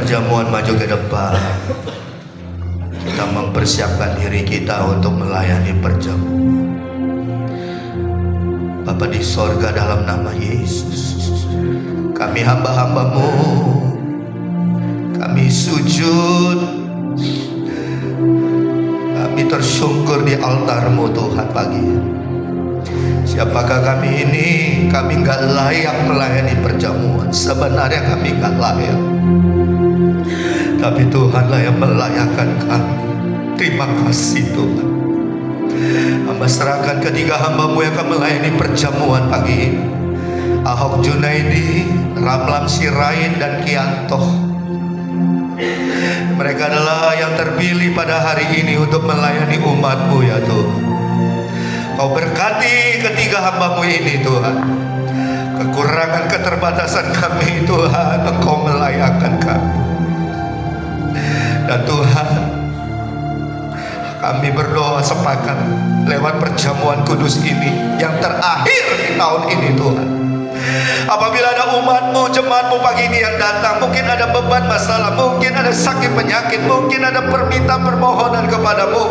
perjamuan maju ke depan. Kita mempersiapkan diri kita untuk melayani perjamuan. Bapa di sorga, dalam nama Yesus, kami hamba-hambamu, kami sujud, kami tersungkur di altar-Mu Tuhan pagi ini. Siapakah kami ini? Kami gak layak melayani perjamuan. Sebenarnya kami gak layak, tapi Tuhanlah yang melayakkan kami. Terima kasih Tuhan. Hamba serahkan ketiga hamba-Mu yang akan melayani perjamuan pagi ini. Ahok Junaidi, Ramlam Sirain, dan Kianto. Mereka adalah yang terpilih pada hari ini untuk melayani umat-Mu ya Tuhan. Kau berkati ketiga hamba-Mu ini Tuhan. Kekurangan keterbatasan kami Tuhan, Engkau melayakkan kami. Dan Tuhan, kami berdoa sepakat lewat perjamuan kudus ini yang terakhir di tahun ini Tuhan. Apabila ada umat-Mu, jemaat-Mu pagi ini yang datang, mungkin ada beban masalah, mungkin ada sakit penyakit, mungkin ada permintaan permohonan kepadamu,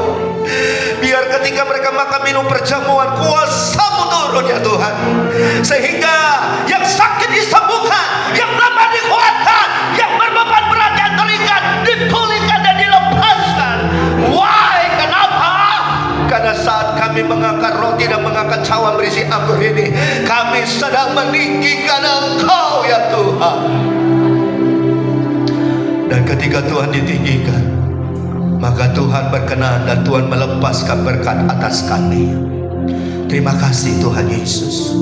biar ketika mereka makan minum perjamuan, kuasa-Mu turun ya Tuhan, sehingga yang sakit disembuhkan, yang lemah dikuatkan, yang berbeban berat yang terikat dipulihkan dan dilepaskan. Why? Kenapa? Karena saat kami mengangkat roti dan mengangkat cawan berisi anggur ini, kami sedang meninggikan Engkau ya Tuhan. Dan ketika Tuhan ditinggikan, maka Tuhan berkenan dan Tuhan melepaskan berkat atas kami. Terima kasih Tuhan Yesus.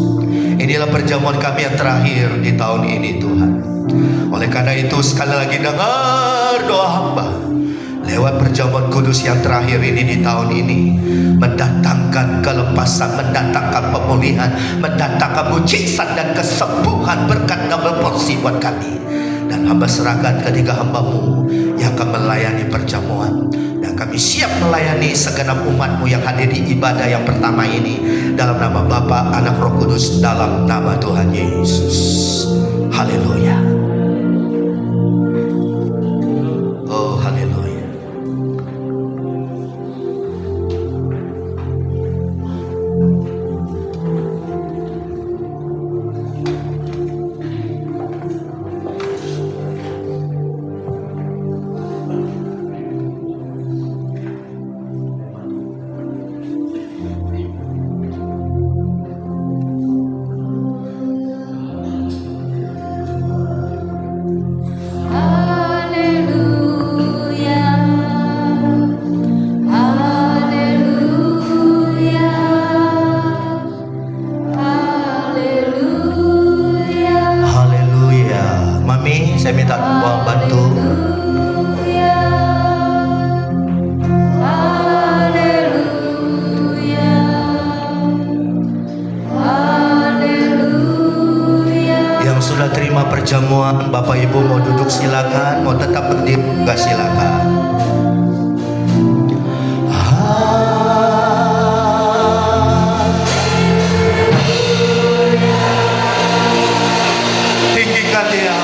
Inilah perjamuan kami yang terakhir di tahun ini Tuhan. Oleh karena itu sekali lagi dengar doa hamba. Lewat perjamuan kudus yang terakhir ini di tahun ini, mendatangkan kelepasan, mendatangkan pemulihan, mendatangkan mujizat dan kesembuhan, berkat double porsi buat kami. Dan hamba serahkan ketiga hamba-Mu yang akan melayani perjamuan. Dan kami siap melayani segenap umat-Mu yang hadir di ibadah yang pertama ini. Dalam nama Bapa, Anak, Roh Kudus, dalam nama Tuhan Yesus. Haleluya. Oh haleluya. Saya minta tolong bantu. Yang sudah terima perjamuan, Bapak Ibu mau duduk silakan, mau tetap berdiri enggak silakan. Tinggikan Dia.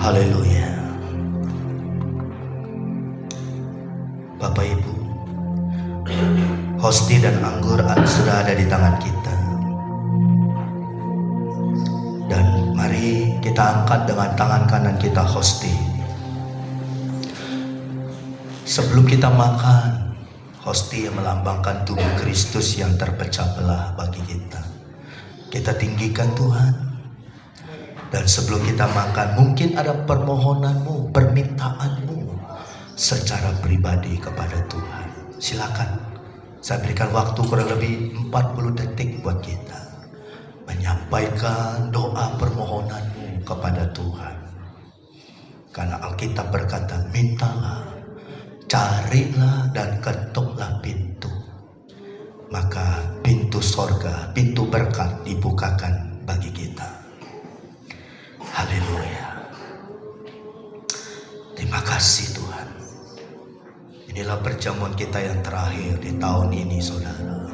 Haleluya. Bapak Ibu, hosti dan anggur sudah ada di tangan kita. Dan mari kita angkat dengan tangan kanan kita hosti. Sebelum kita makan, hosti yang melambangkan tubuh Kristus yang terpecah belah bagi kita. Kita tinggikan Tuhan. Dan sebelum kita makan, mungkin ada permohonanmu, permintaanmu secara pribadi kepada Tuhan. Silakan. Saya berikan waktu kurang lebih 40 detik buat kita menyampaikan doa permohonanmu kepada Tuhan. Karena Alkitab berkata, mintalah, carilah dan ketuklah pintu. Maka pintu sorga, pintu berkat dibukakan bagi kita. Haleluya. Terima kasih Tuhan. Inilah perjamuan kita yang terakhir di tahun ini, saudara.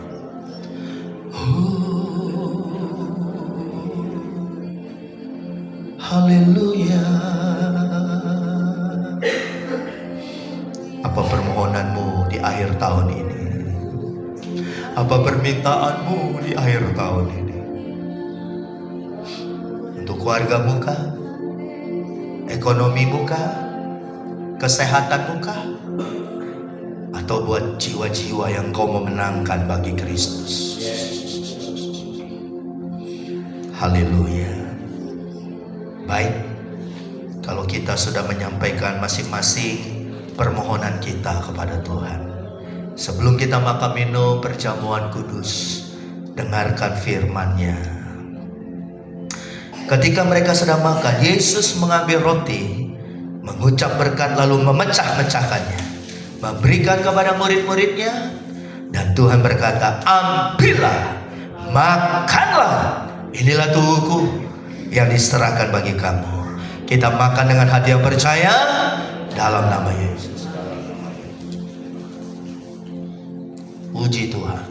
Haleluya. Apa permohonanmu di akhir tahun ini? Apa permintaanmu di akhir tahun ini? Untuk keluargamu kah? Ekonomimu kah? Kesehatanmu kah? Atau buat jiwa-jiwa yang kau memenangkan bagi Kristus? Haleluya. Baik, kalau kita sudah menyampaikan masing-masing permohonan kita kepada Tuhan, sebelum kita makan minum perjamuan kudus, dengarkan firman-Nya. Ketika mereka sedang makan, Yesus mengambil roti, mengucap berkat lalu memecah-mecahkannya, memberikan kepada murid-muridnya, dan Tuhan berkata, ambillah, makanlah, inilah tubuhku yang diserahkan bagi kamu. Kita makan dengan hati yang percaya dalam nama Yesus. Puji Tuhan.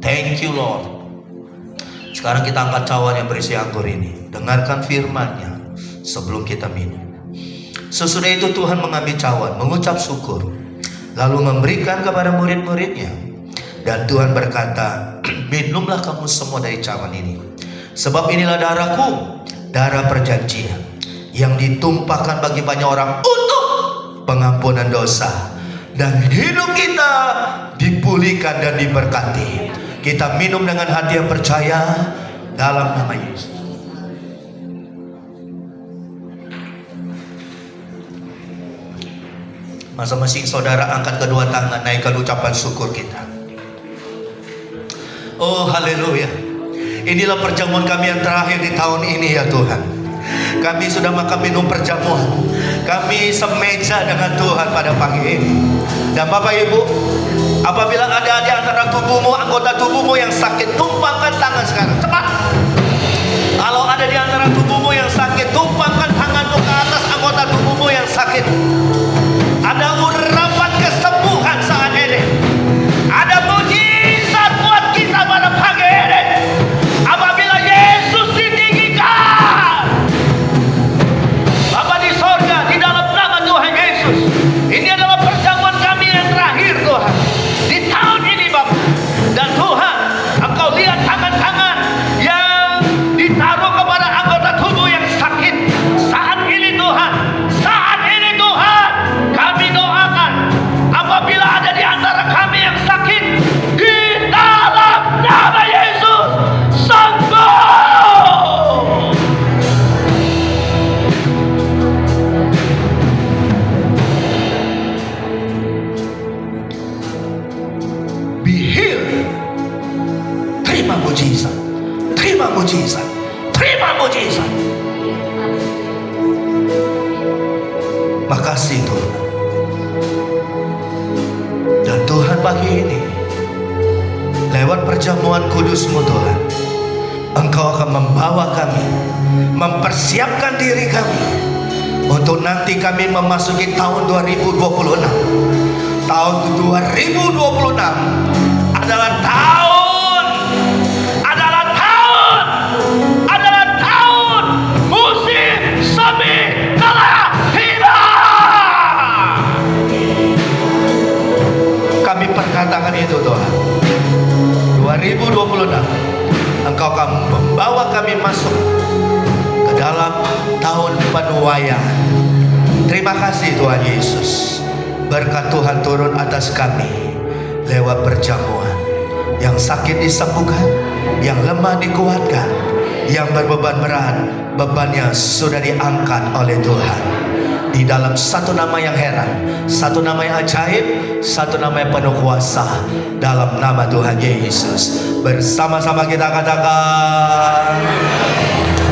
Thank you Lord. Sekarang kita angkat cawan yang berisi anggur ini. Dengarkan firman-Nya sebelum kita minum. Sesudah itu Tuhan mengambil cawan, mengucap syukur, lalu memberikan kepada murid-muridnya. Dan Tuhan berkata, minumlah kamu semua dari cawan ini, sebab inilah darahku, darah perjanjian, yang ditumpahkan bagi banyak orang untuk pengampunan dosa. Dan hidup kita dipulihkan dan diberkati. Kita minum dengan hati yang percaya dalam nama Yesus. Masing-masing saudara angkat kedua tangan, naikkan ucapan syukur kita. Oh haleluya. Inilah perjamuan kami yang terakhir di tahun ini ya Tuhan. Kami sudah makan minum perjamuan. Kami semeja dengan Tuhan pada pagi ini. Dan Bapak Ibu, apabila ada di antara tubuhmu, anggota tubuhmu yang sakit, tumpangkan tangan sekarang. Cepat. Kalau ada di antara tubuhmu yang sakit, tumpangkan tanganmu ke atas anggota tubuhmu yang sakit. Ada urapan kesembuhan saat ini. Ada mujizat buat kita pada pagi ini. Apabila Yesus ditinggikan, Bapa di sorga, di dalam nama Tuhan Yesus, ini adalah perjamuan kami yang terakhir Tuhan di tahun ini Bapa. Dan Tuhan, Engkau lihat tangan-tangan yang ditaruh kepada anggota tubuh yang sakit saat ini Tuhan. Saat ini Tuhan, kami doakan apabila ada di antara kami yang sakit, di dalam nama Yesus sembuh. Be healed. Terima mujizat, terima mujizat, terima mujizat. Makasih Tuhan. Dan Tuhan pagi ini, lewat perjamuan kudus-Mu Tuhan, Engkau akan membawa kami, mempersiapkan diri kami untuk nanti kami memasuki tahun 2026. Tahun 2026 adalah tahun musim semi. semboyan. Terima kasih Tuhan Yesus. Berkat Tuhan turun atas kami lewat perjamuan. Yang sakit disembuhkan, yang lemah dikuatkan, yang berbeban berat, bebannya sudah diangkat oleh Tuhan. Di dalam satu nama yang heran, satu nama yang ajaib, satu nama yang penuh kuasa, dalam nama Tuhan Yesus. Bersama-sama kita katakan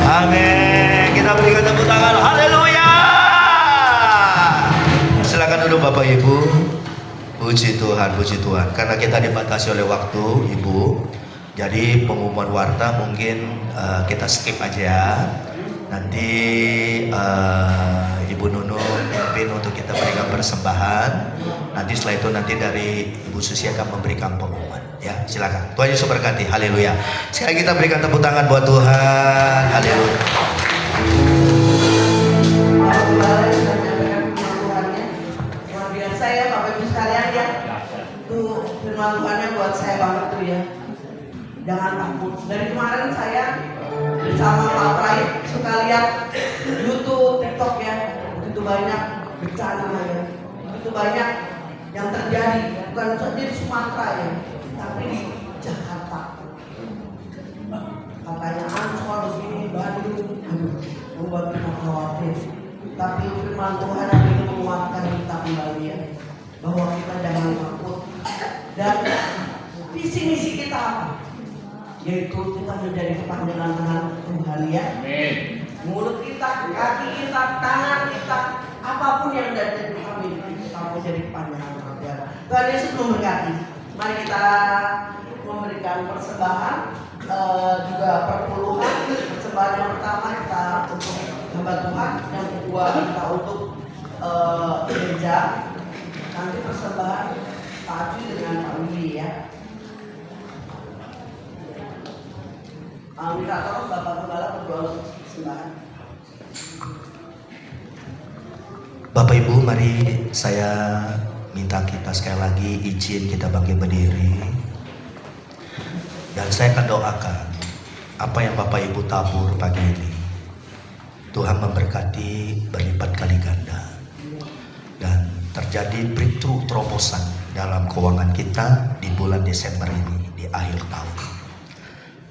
amin. Kita berikan tepuk tangan. Haleluya. Silakan duduk Bapak Ibu. Puji Tuhan, puji Tuhan. Karena kita dibatasi oleh waktu, Ibu. Jadi pengumuman warta mungkin kita skip aja ya. Nanti Ibu Nunu pimpin untuk kita berikan persembahan. Nanti setelah itu nanti dari Ibu Susi akan memberikan pengumuman. Ya, silakan. Tuhan Yesus berkati. Haleluya. Sekarang kita berikan tepuk tangan buat Tuhan. Haleluya. Saya Bapak Ibu sekalian ya, tuh firman Tuhannya buat saya banget tuh ya. Jangan takut. Dari kemarin saya bersama Pak Prai suka lihat YouTube, TikTok ya. Begitu banyak bencana ya, begitu banyak yang terjadi bukan saja di Sumatera ya, tapi di Jakarta. Katanya Ancol di sini, Bandung, membuat kita khawatir. Tapi firman Tuhan hari ini menguatkan kita kembali ya, bahwa kita jangan takut. Dan visi misi kita apa? Yaitu kita menjadi kepanjangan tangan Tuhan ya. Amin. Mulut kita, kaki kita, tangan kita, apapun yang ada di kami, kita menjadi kepanjangan tangan Tuhan. Tuhan Yesus memberkati. Mari kita memberikan persembahan, juga perpuluhan. Persembahan yang pertama kita untuk hamba Tuhan, yang kedua kita untuk gereja. Nanti persembahan Pak Acu dengan Pak Willy ya. Moderator Bapak Gembala berdoa untuk persembahan. Bapak Ibu, mari saya minta kita sekali lagi izin kita bangkit berdiri. Dan saya akan doakan apa yang Bapak Ibu tabur pagi ini, Tuhan memberkati berlipat kali ganda. Dan terjadi breakthrough, terobosan dalam keuangan kita di bulan Desember ini, di akhir tahun.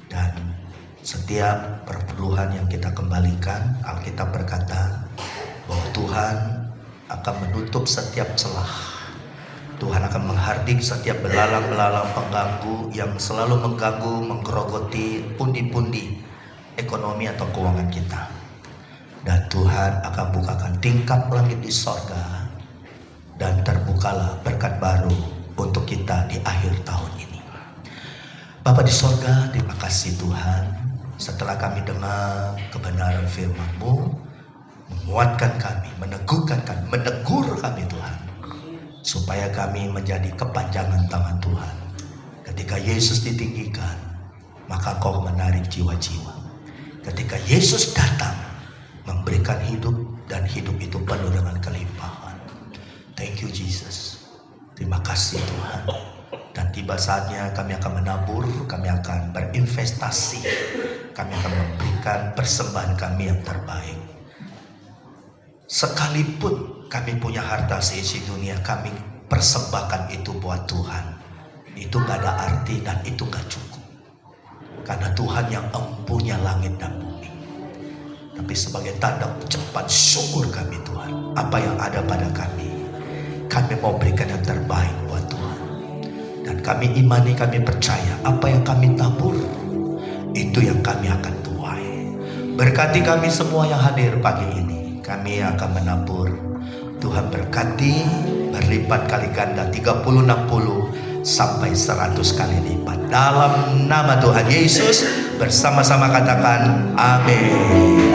Dan setiap perpuluhan yang kita kembalikan, Alkitab berkata bahwa Tuhan akan menutup setiap celah. Tuhan akan menghardik setiap belalang-belalang pengganggu yang selalu mengganggu, menggerogoti pundi-pundi ekonomi atau keuangan kita. Dan Tuhan akan bukakan tingkap langit di sorga, dan terbukalah berkat baru untuk kita di akhir tahun ini. Bapa di sorga, terima kasih Tuhan. Setelah kami dengar kebenaran firman-Mu, menguatkan kami, meneguhkan kami, menegur kami Tuhan, supaya kami menjadi kepanjangan tangan Tuhan. Ketika Yesus ditinggikan, maka Kau menarik jiwa-jiwa. Ketika Yesus datang, memberikan hidup, dan hidup itu penuh dengan kelimpahan. Thank you Jesus. Terima kasih Tuhan. Dan tiba saatnya kami akan menabur, kami akan berinvestasi, kami akan memberikan persembahan kami yang terbaik. Sekalipun kami punya harta seisi dunia, kami persembahkan itu buat Tuhan. Itu gak ada arti dan itu gak cukup. Karena Tuhan yang empunya langit dan bumi. Tapi sebagai tanda ucapan syukur kami Tuhan, apa yang ada pada kami mau berikan yang terbaik buat Tuhan. Dan kami imani, kami percaya apa yang kami tabur, itu yang kami akan tuai. Berkati kami semua yang hadir pagi ini. Kami akan menabur. Tuhan berkati berlipat kali ganda, 30, 60 sampai 100 kali lipat. Dalam nama Tuhan Yesus, bersama-sama katakan amin.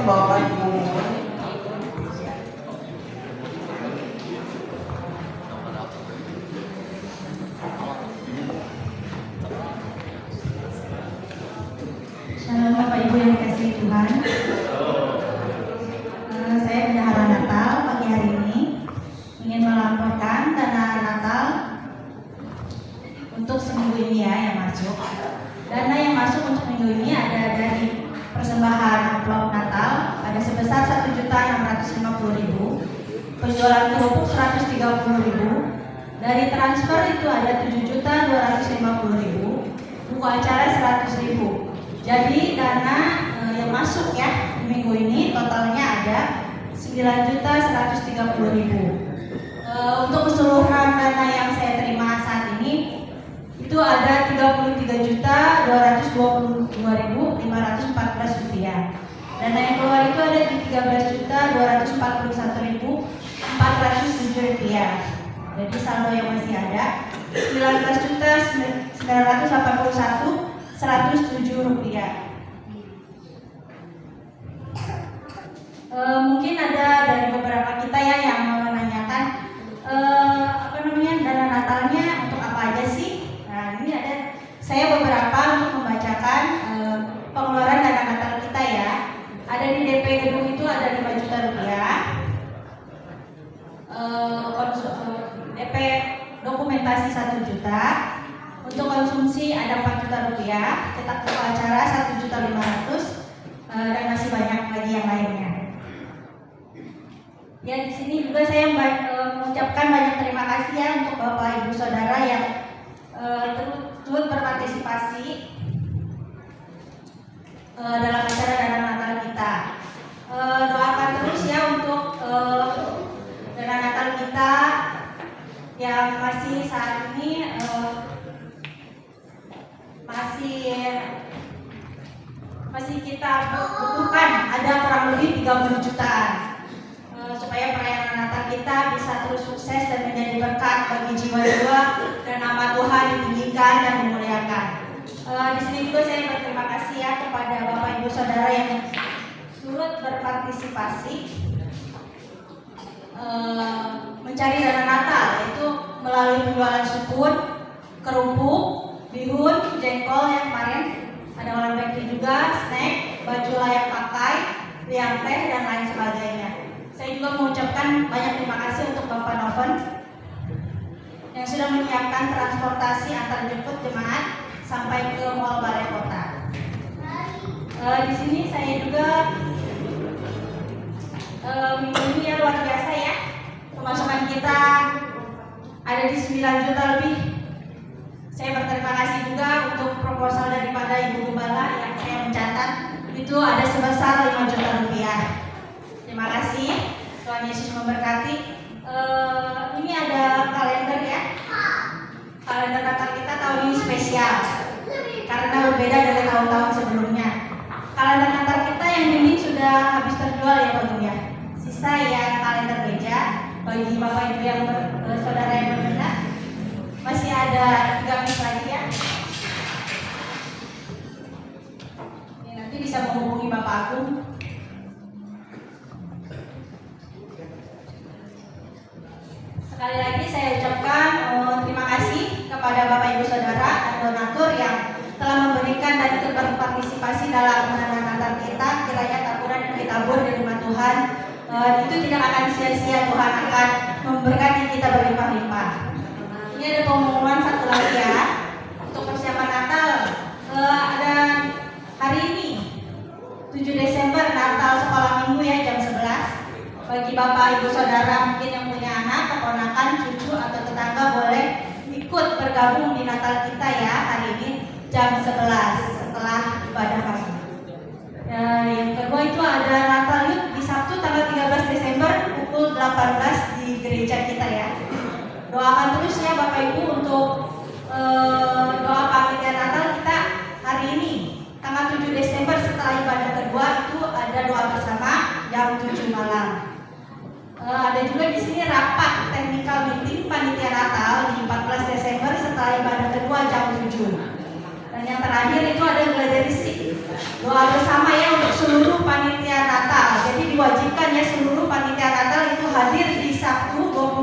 membawakan pengumuman. Shalom Bapak Ibu yang dikasihi Tuhan. Saya Bendahara Natal pagi hari ini ingin melaporkan dana Natal untuk seminggu ini ya yang masuk. Dana yang masuk untuk minggu ini ada dari persembahan amplop Natal ada sebesar 1.650.000, penjualan kerupuk 130.000, dari transfer itu ada 7.250.000, buku acara 100.000. Jadi dana yang masuk ya minggu ini totalnya ada 9.130.000. Untuk keseluruhan dana yang saya terima saat ini itu ada 33.222.514 rupiah. Dana yang keluar itu ada di 13.241.407 rupiah. Jadi saldo yang masih ada 19.981.107 rupiah. Mungkin ada dari beberapa kita ya yang menanyakan dana Natalnya untuk apa aja sih? Nah ini ada saya beberapa untuk membacakan pengeluaran dana Natal kita ya. Ada di DP gedung itu ada 5 juta rupiah. DP dokumentasi 1 juta. Untuk konsumsi ada 4 juta rupiah, cetak buku acara 1.500.000, dan masih banyak lagi yang lainnya. Ya di sini juga saya mengucapkan banyak terima kasih ya untuk Bapak Ibu Saudara yang turut berpartisipasi dalam acara dana Natal kita. Doakan terus ya untuk dana Natal kita yang masih saat ini masih kita butuhkan, ada kurang lebih 30 jutaan supaya perayaan Natal kita bisa terus sukses dan menjadi berkat bagi jiwa-jiwa dan nama Tuhan ditinggikan dan dimuliakan. Di sini juga saya berterima kasih ya kepada Bapak Ibu Saudara yang turut berpartisipasi mencari dana Natal, yaitu melalui penjualan sukun, kerupuk, bihun, jengkol yang kemarin, ada olahan bakery juga, snack, baju layak pakai, liang teh dan lain sebagainya. Saya juga mengucapkan banyak terima kasih untuk Bapak Noven yang sudah menyiapkan transportasi antar jemput jemaat sampai ke Mall Balai Kota. Di sini saya juga minggu ini ya luar biasa ya, pemasukan kita ada di 9 juta lebih. Saya berterima kasih juga untuk proposal daripada Ibu Gembala yang saya mencatat itu ada sebesar 5 juta rupiah. Terima kasih, Tuhan Yesus memberkati. Ini ada kalender ya, kalender Natal kita tahun ini spesial karena berbeda dari tahun-tahun sebelumnya. Kalender Natal kita yang ini sudah habis terjual ya Pak ya. Sisa ya kalender beja bagi Bapak Ibu yang saudara yang berminat. Masih ada 3 piece lagi ya. Ini nanti bisa menghubungi Bapak Agung. Sekali lagi saya ucapkan terima kasih kepada Bapak Ibu Saudara dan donatur yang telah memberikan dan ikut berpartisipasi dalam dana Natal kita. Kiranya taburan yang ditabur di rumah Tuhan itu tidak akan sia-sia. Tuhan akan memberkati kita berlimpah-limpah. Ini ada pengumuman satu lagi ya untuk persiapan Natal. Ada hari ini 7 Desember Natal sekolah minggu ya jam 11. Bagi Bapak Ibu Saudara mungkin yang punya anak, keponakan, cucu atau tetangga boleh ikut bergabung di Natal kita ya hari ini jam 11 setelah ibadah pagi. Yang kedua itu ada Natal Youth di Sabtu tanggal 13 Desember pukul 18 di gereja kita ya. Doakan terus ya Bapak Ibu untuk doa panitia Natal kita hari ini tanggal 7 Desember setelah ibadah kedua itu ada doa bersama jam 7 malam. Ada juga di sini rapat technical meeting panitia Natal di 14 Desember setelah ibadah kedua jam 7. Dan yang terakhir itu ada gladiresik doa bersama ya untuk seluruh panitia Natal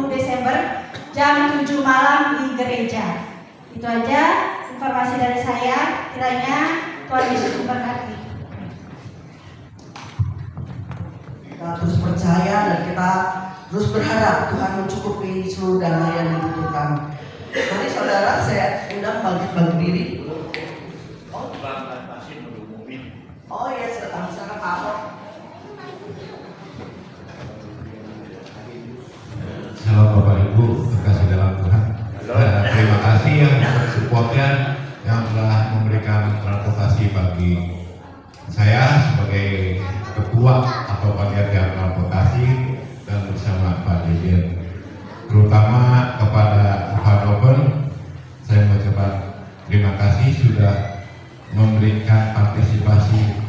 20 Desember jam 7 malam di gereja. Itu aja informasi dari saya. Kiranya Tuhan Yesus memberkati. Kita terus percaya dan kita terus berharap Tuhan mencukupi seluruh dana yang dibutuhkan. Mari saudara, saya undang bangkit berdiri. Oh iya, silakan Pak Ahok. Salam Bapak Ibu, terkasih dalam Tuhan. Terima kasih yang supportnya yang telah memberikan transportasi bagi saya sebagai ketua atau panitia transportasi dan bersama Pak Dirjen. Terutama kepada Pak Robert, saya mengucapkan terima kasih sudah memberikan partisipasi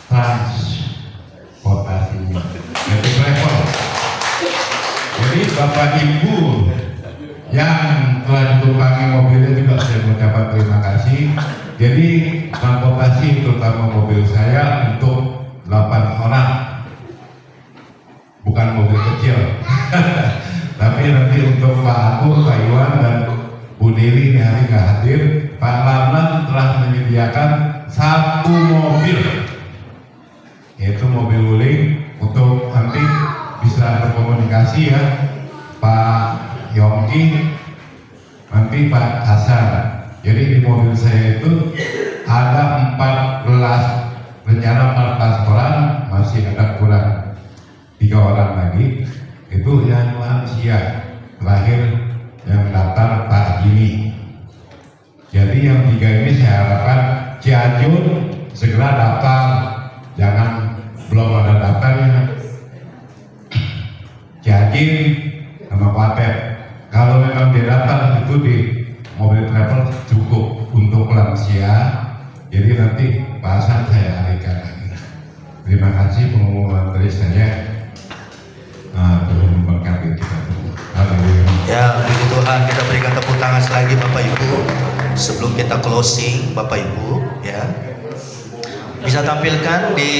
transportasi yaitu travel. Jadi Bapak Ibu yang telah ditumpangi mobilnya juga saya mengucapkan terima kasih. Jadi transportasi terutama mobil saya untuk 8 orang, bukan mobil kecil. Tapi nanti untuk Pak Agus, Pak Iwan dan Bu Diri ini hari nggak hadir, Pak Lamlan telah menyediakan 1 mobil, yaitu mobil wuling untuk nanti bisa berkomunikasi ya, Pak Yongki, nanti Pak Hasan. Jadi di mobil saya itu ada 14, rencana 14 orang, masih ada kurang 3 orang lagi. Itu yang lansia, terakhir yang daftar Pak Jimmy. Jadi yang 3 ini saya harapkan Cianjur segera daftar, jangan belum ada daftarnya. Cianjur sama Klaten, kalau memang didaftar itu di mobil travel cukup untuk lansia. Jadi nanti bahasan saya alihkan lagi. Terima kasih pengumuman dari saya. Tuhan memberkati kita semua. Haleluya. Ya, puji Tuhan, kita berikan tepuk tangan lagi Bapak Ibu. Sebelum kita closing, Bapak Ibu, ya, bisa tampilkan di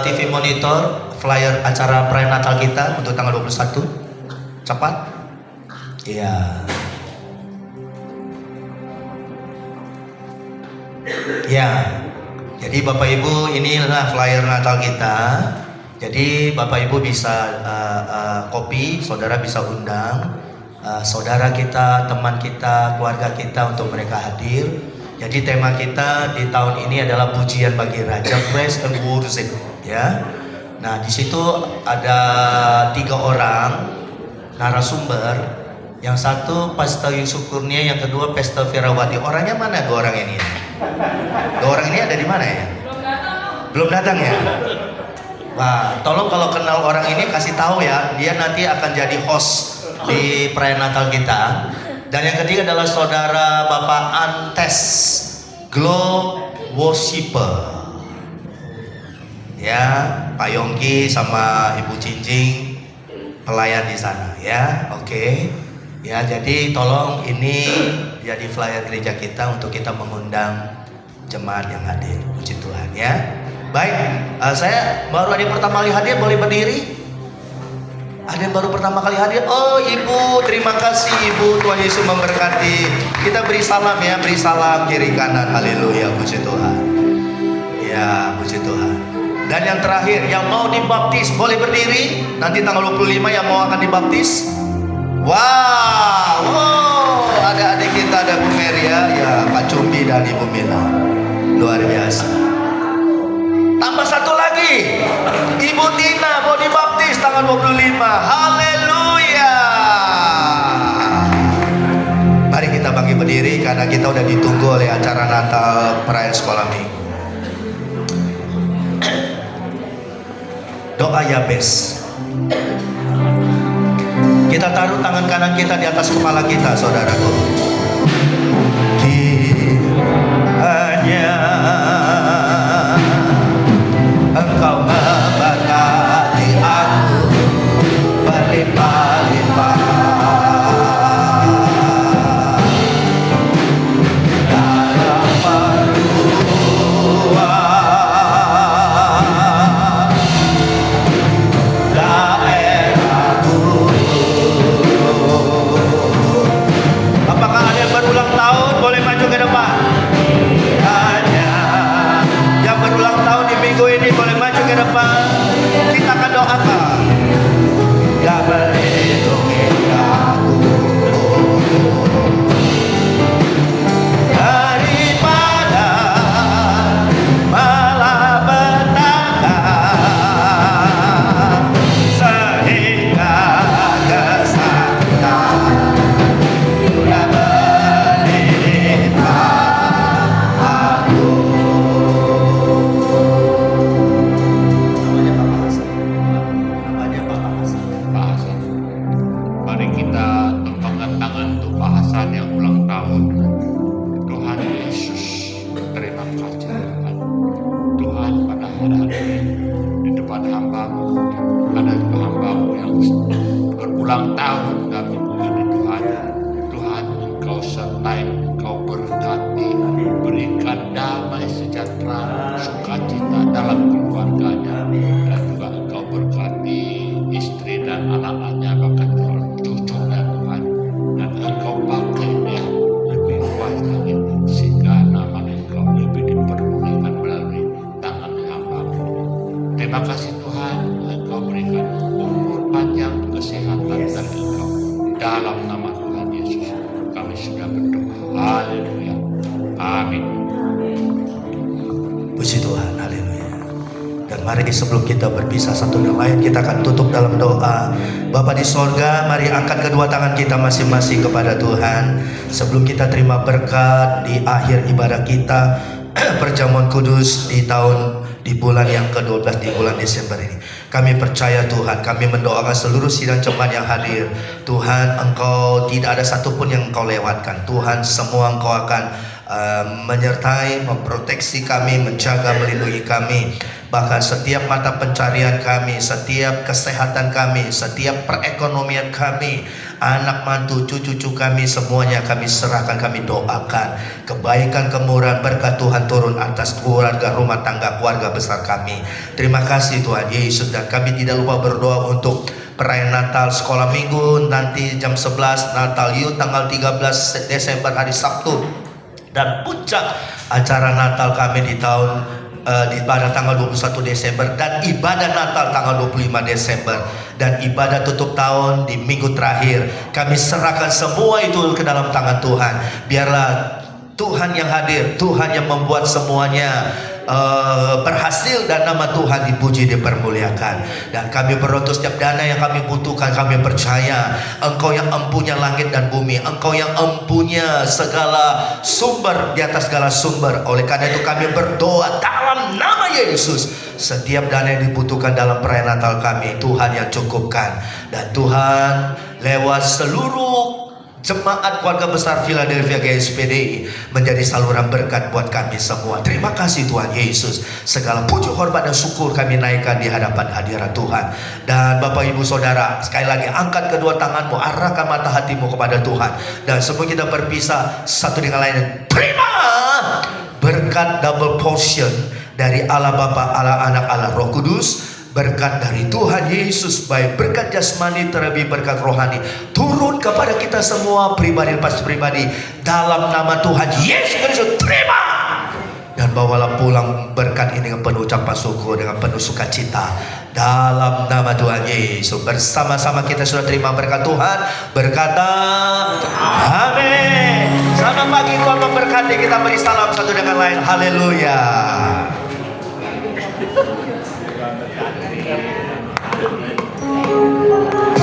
TV monitor flyer acara prenatal kita untuk tanggal 21. Cepat. Ya. Ya. Jadi Bapak Ibu, inilah flyer Natal kita. Jadi Bapak Ibu bisa copy, saudara bisa undang saudara kita, teman kita, keluarga kita untuk mereka hadir. Jadi tema kita di tahun ini adalah pujian bagi Raja, praise and worship, ya. Nah, di situ ada 3 orang narasumber. Yang satu Pastor Yusuf Kurnia, yang kedua Pastor Firawati. Orangnya mana 2 orang ini? 2 orang ini ada di mana ya? Belum datang ya? Wah, tolong kalau kenal orang ini kasih tahu ya, dia nanti akan jadi host di prenatal kita. Dan yang ketiga adalah saudara Bapak Antes, Glow Worshipper. Ya, Pak Yongki sama Ibu Cincing pelayan di sana ya. Oke. Ya, jadi tolong ini jadi flyer gereja kita untuk kita mengundang jemaat yang hadir. Puji Tuhan ya. Baik, saya baru ada yang pertama kali hadir, boleh berdiri? Ada yang baru pertama kali hadir? Oh Ibu, terima kasih Ibu, Tuhan Yesus memberkati. Kita beri salam ya, beri salam kiri kanan. Haleluya, puji Tuhan. Ya, puji Tuhan. Dan yang terakhir, yang mau dibaptis boleh berdiri. Nanti tanggal 25 yang mau akan dibaptis. Wow, oh, ada adik kita, ada Bu Meria, ya Pak Cumbi dan Ibu Mila. Luar biasa. Tambah satu lagi, Ibu Tina mau dibaptis tanggal 25. Haleluya. Mari kita bangkit berdiri karena kita udah ditunggu oleh acara Natal perayaan sekolah minggu. Doa Yabes. Kita taruh tangan kanan kita di atas kepala kita, saudaraku. Hanya Engkau memberkati aku berlimpah-limpah dalam perluan daerahku. tahun. Tuhan Yesus, terima kasih Tuhan. Tuhan, pada hari ini di depan hamba-Mu ada hamba-Mu yang berulang tahun kami ini Tuhan. Tuhan, Engkau sertai, Engkau berkati, berikan damai sejahtera, sukacita dalam keluarganya, dan juga Engkau berkati istri dan anak-anaknya, bahkan cucunya Tuhan, dan Engkau pakai dia lebih luas lagi sehingga nama Engkau lebih dipermuliakan melalui tangan hamba-Mu. Terima kasih Tuhan, Engkau berikan umur panjang, kesehatan dan Engkau dalam nama Tuhan Yesus kami sudah berdoa. Haleluya. Amin. Puji Tuhan, haleluya. Dan mari sebelum kita berpisah satu dengan lain, kita akan tutup dalam doa. Bapa di sorga, mari angkat kedua tangan kita masing-masing kepada Tuhan. Sebelum kita terima berkat di akhir ibadah kita, perjamuan kudus di bulan yang ke-12 di bulan Desember ini. Kami percaya Tuhan, kami mendoakan seluruh sidang jemaat yang hadir. Tuhan, Engkau tidak ada satupun yang Engkau lewatkan. Tuhan, semua Engkau akan menyertai, memproteksi kami, menjaga, melindungi kami. Bahkan setiap mata pencarian kami, setiap kesehatan kami, setiap perekonomian kami, anak mantu, cucu-cucu kami, semuanya kami serahkan, kami doakan. Kebaikan, kemurahan, berkat Tuhan turun atas keluarga, rumah tangga, keluarga besar kami. Terima kasih Tuhan Yesus. Dan kami tidak lupa berdoa untuk perayaan Natal sekolah minggu nanti jam 11, Natal Youth tanggal 13 Desember hari Sabtu. Dan puncak acara Natal kami pada tanggal 21 Desember dan ibadah Natal tanggal 25 Desember dan ibadah tutup tahun di minggu terakhir. Kami serahkan semua itu ke dalam tangan Tuhan. Biarlah Tuhan yang hadir, Tuhan yang membuat semuanya berhasil dan nama Tuhan dipuji, dipermuliakan. Dan kami berdoa setiap dana yang kami butuhkan, kami percaya Engkau yang empunya langit dan bumi, Engkau yang empunya segala sumber di atas segala sumber. Oleh karena itu kami berdoa dalam nama Yesus, setiap dana yang dibutuhkan dalam perayaan Natal kami, Tuhan yang cukupkan. Dan Tuhan lewat seluruh jemaat keluarga besar Philadelphia GSPDI menjadi saluran berkat buat kami semua. Terima kasih Tuhan Yesus. Segala puji, hormat dan syukur kami naikkan di hadapan hadirat Tuhan. Dan Bapak Ibu Saudara, sekali lagi angkat kedua tanganmu, arahkan mata hatimu kepada Tuhan. Dan sebelum kita berpisah satu dengan lain, terima berkat double portion dari Allah Bapa, Allah Anak, Allah Roh Kudus. Berkat dari Tuhan Yesus, baik berkat jasmani terlebih berkat rohani, turun kepada kita semua pribadi lepas pribadi dalam nama Tuhan Yesus Kristus. Terima dan bawalah pulang berkat ini dengan penuh ucapan syukur, dengan penuh sukacita dalam nama Tuhan Yesus. Bersama-sama kita sudah terima berkat Tuhan, berkata amin. Selamat pagi, Tuhan memberkati. Kita beri salam satu dengan lain. Haleluya. Thank you.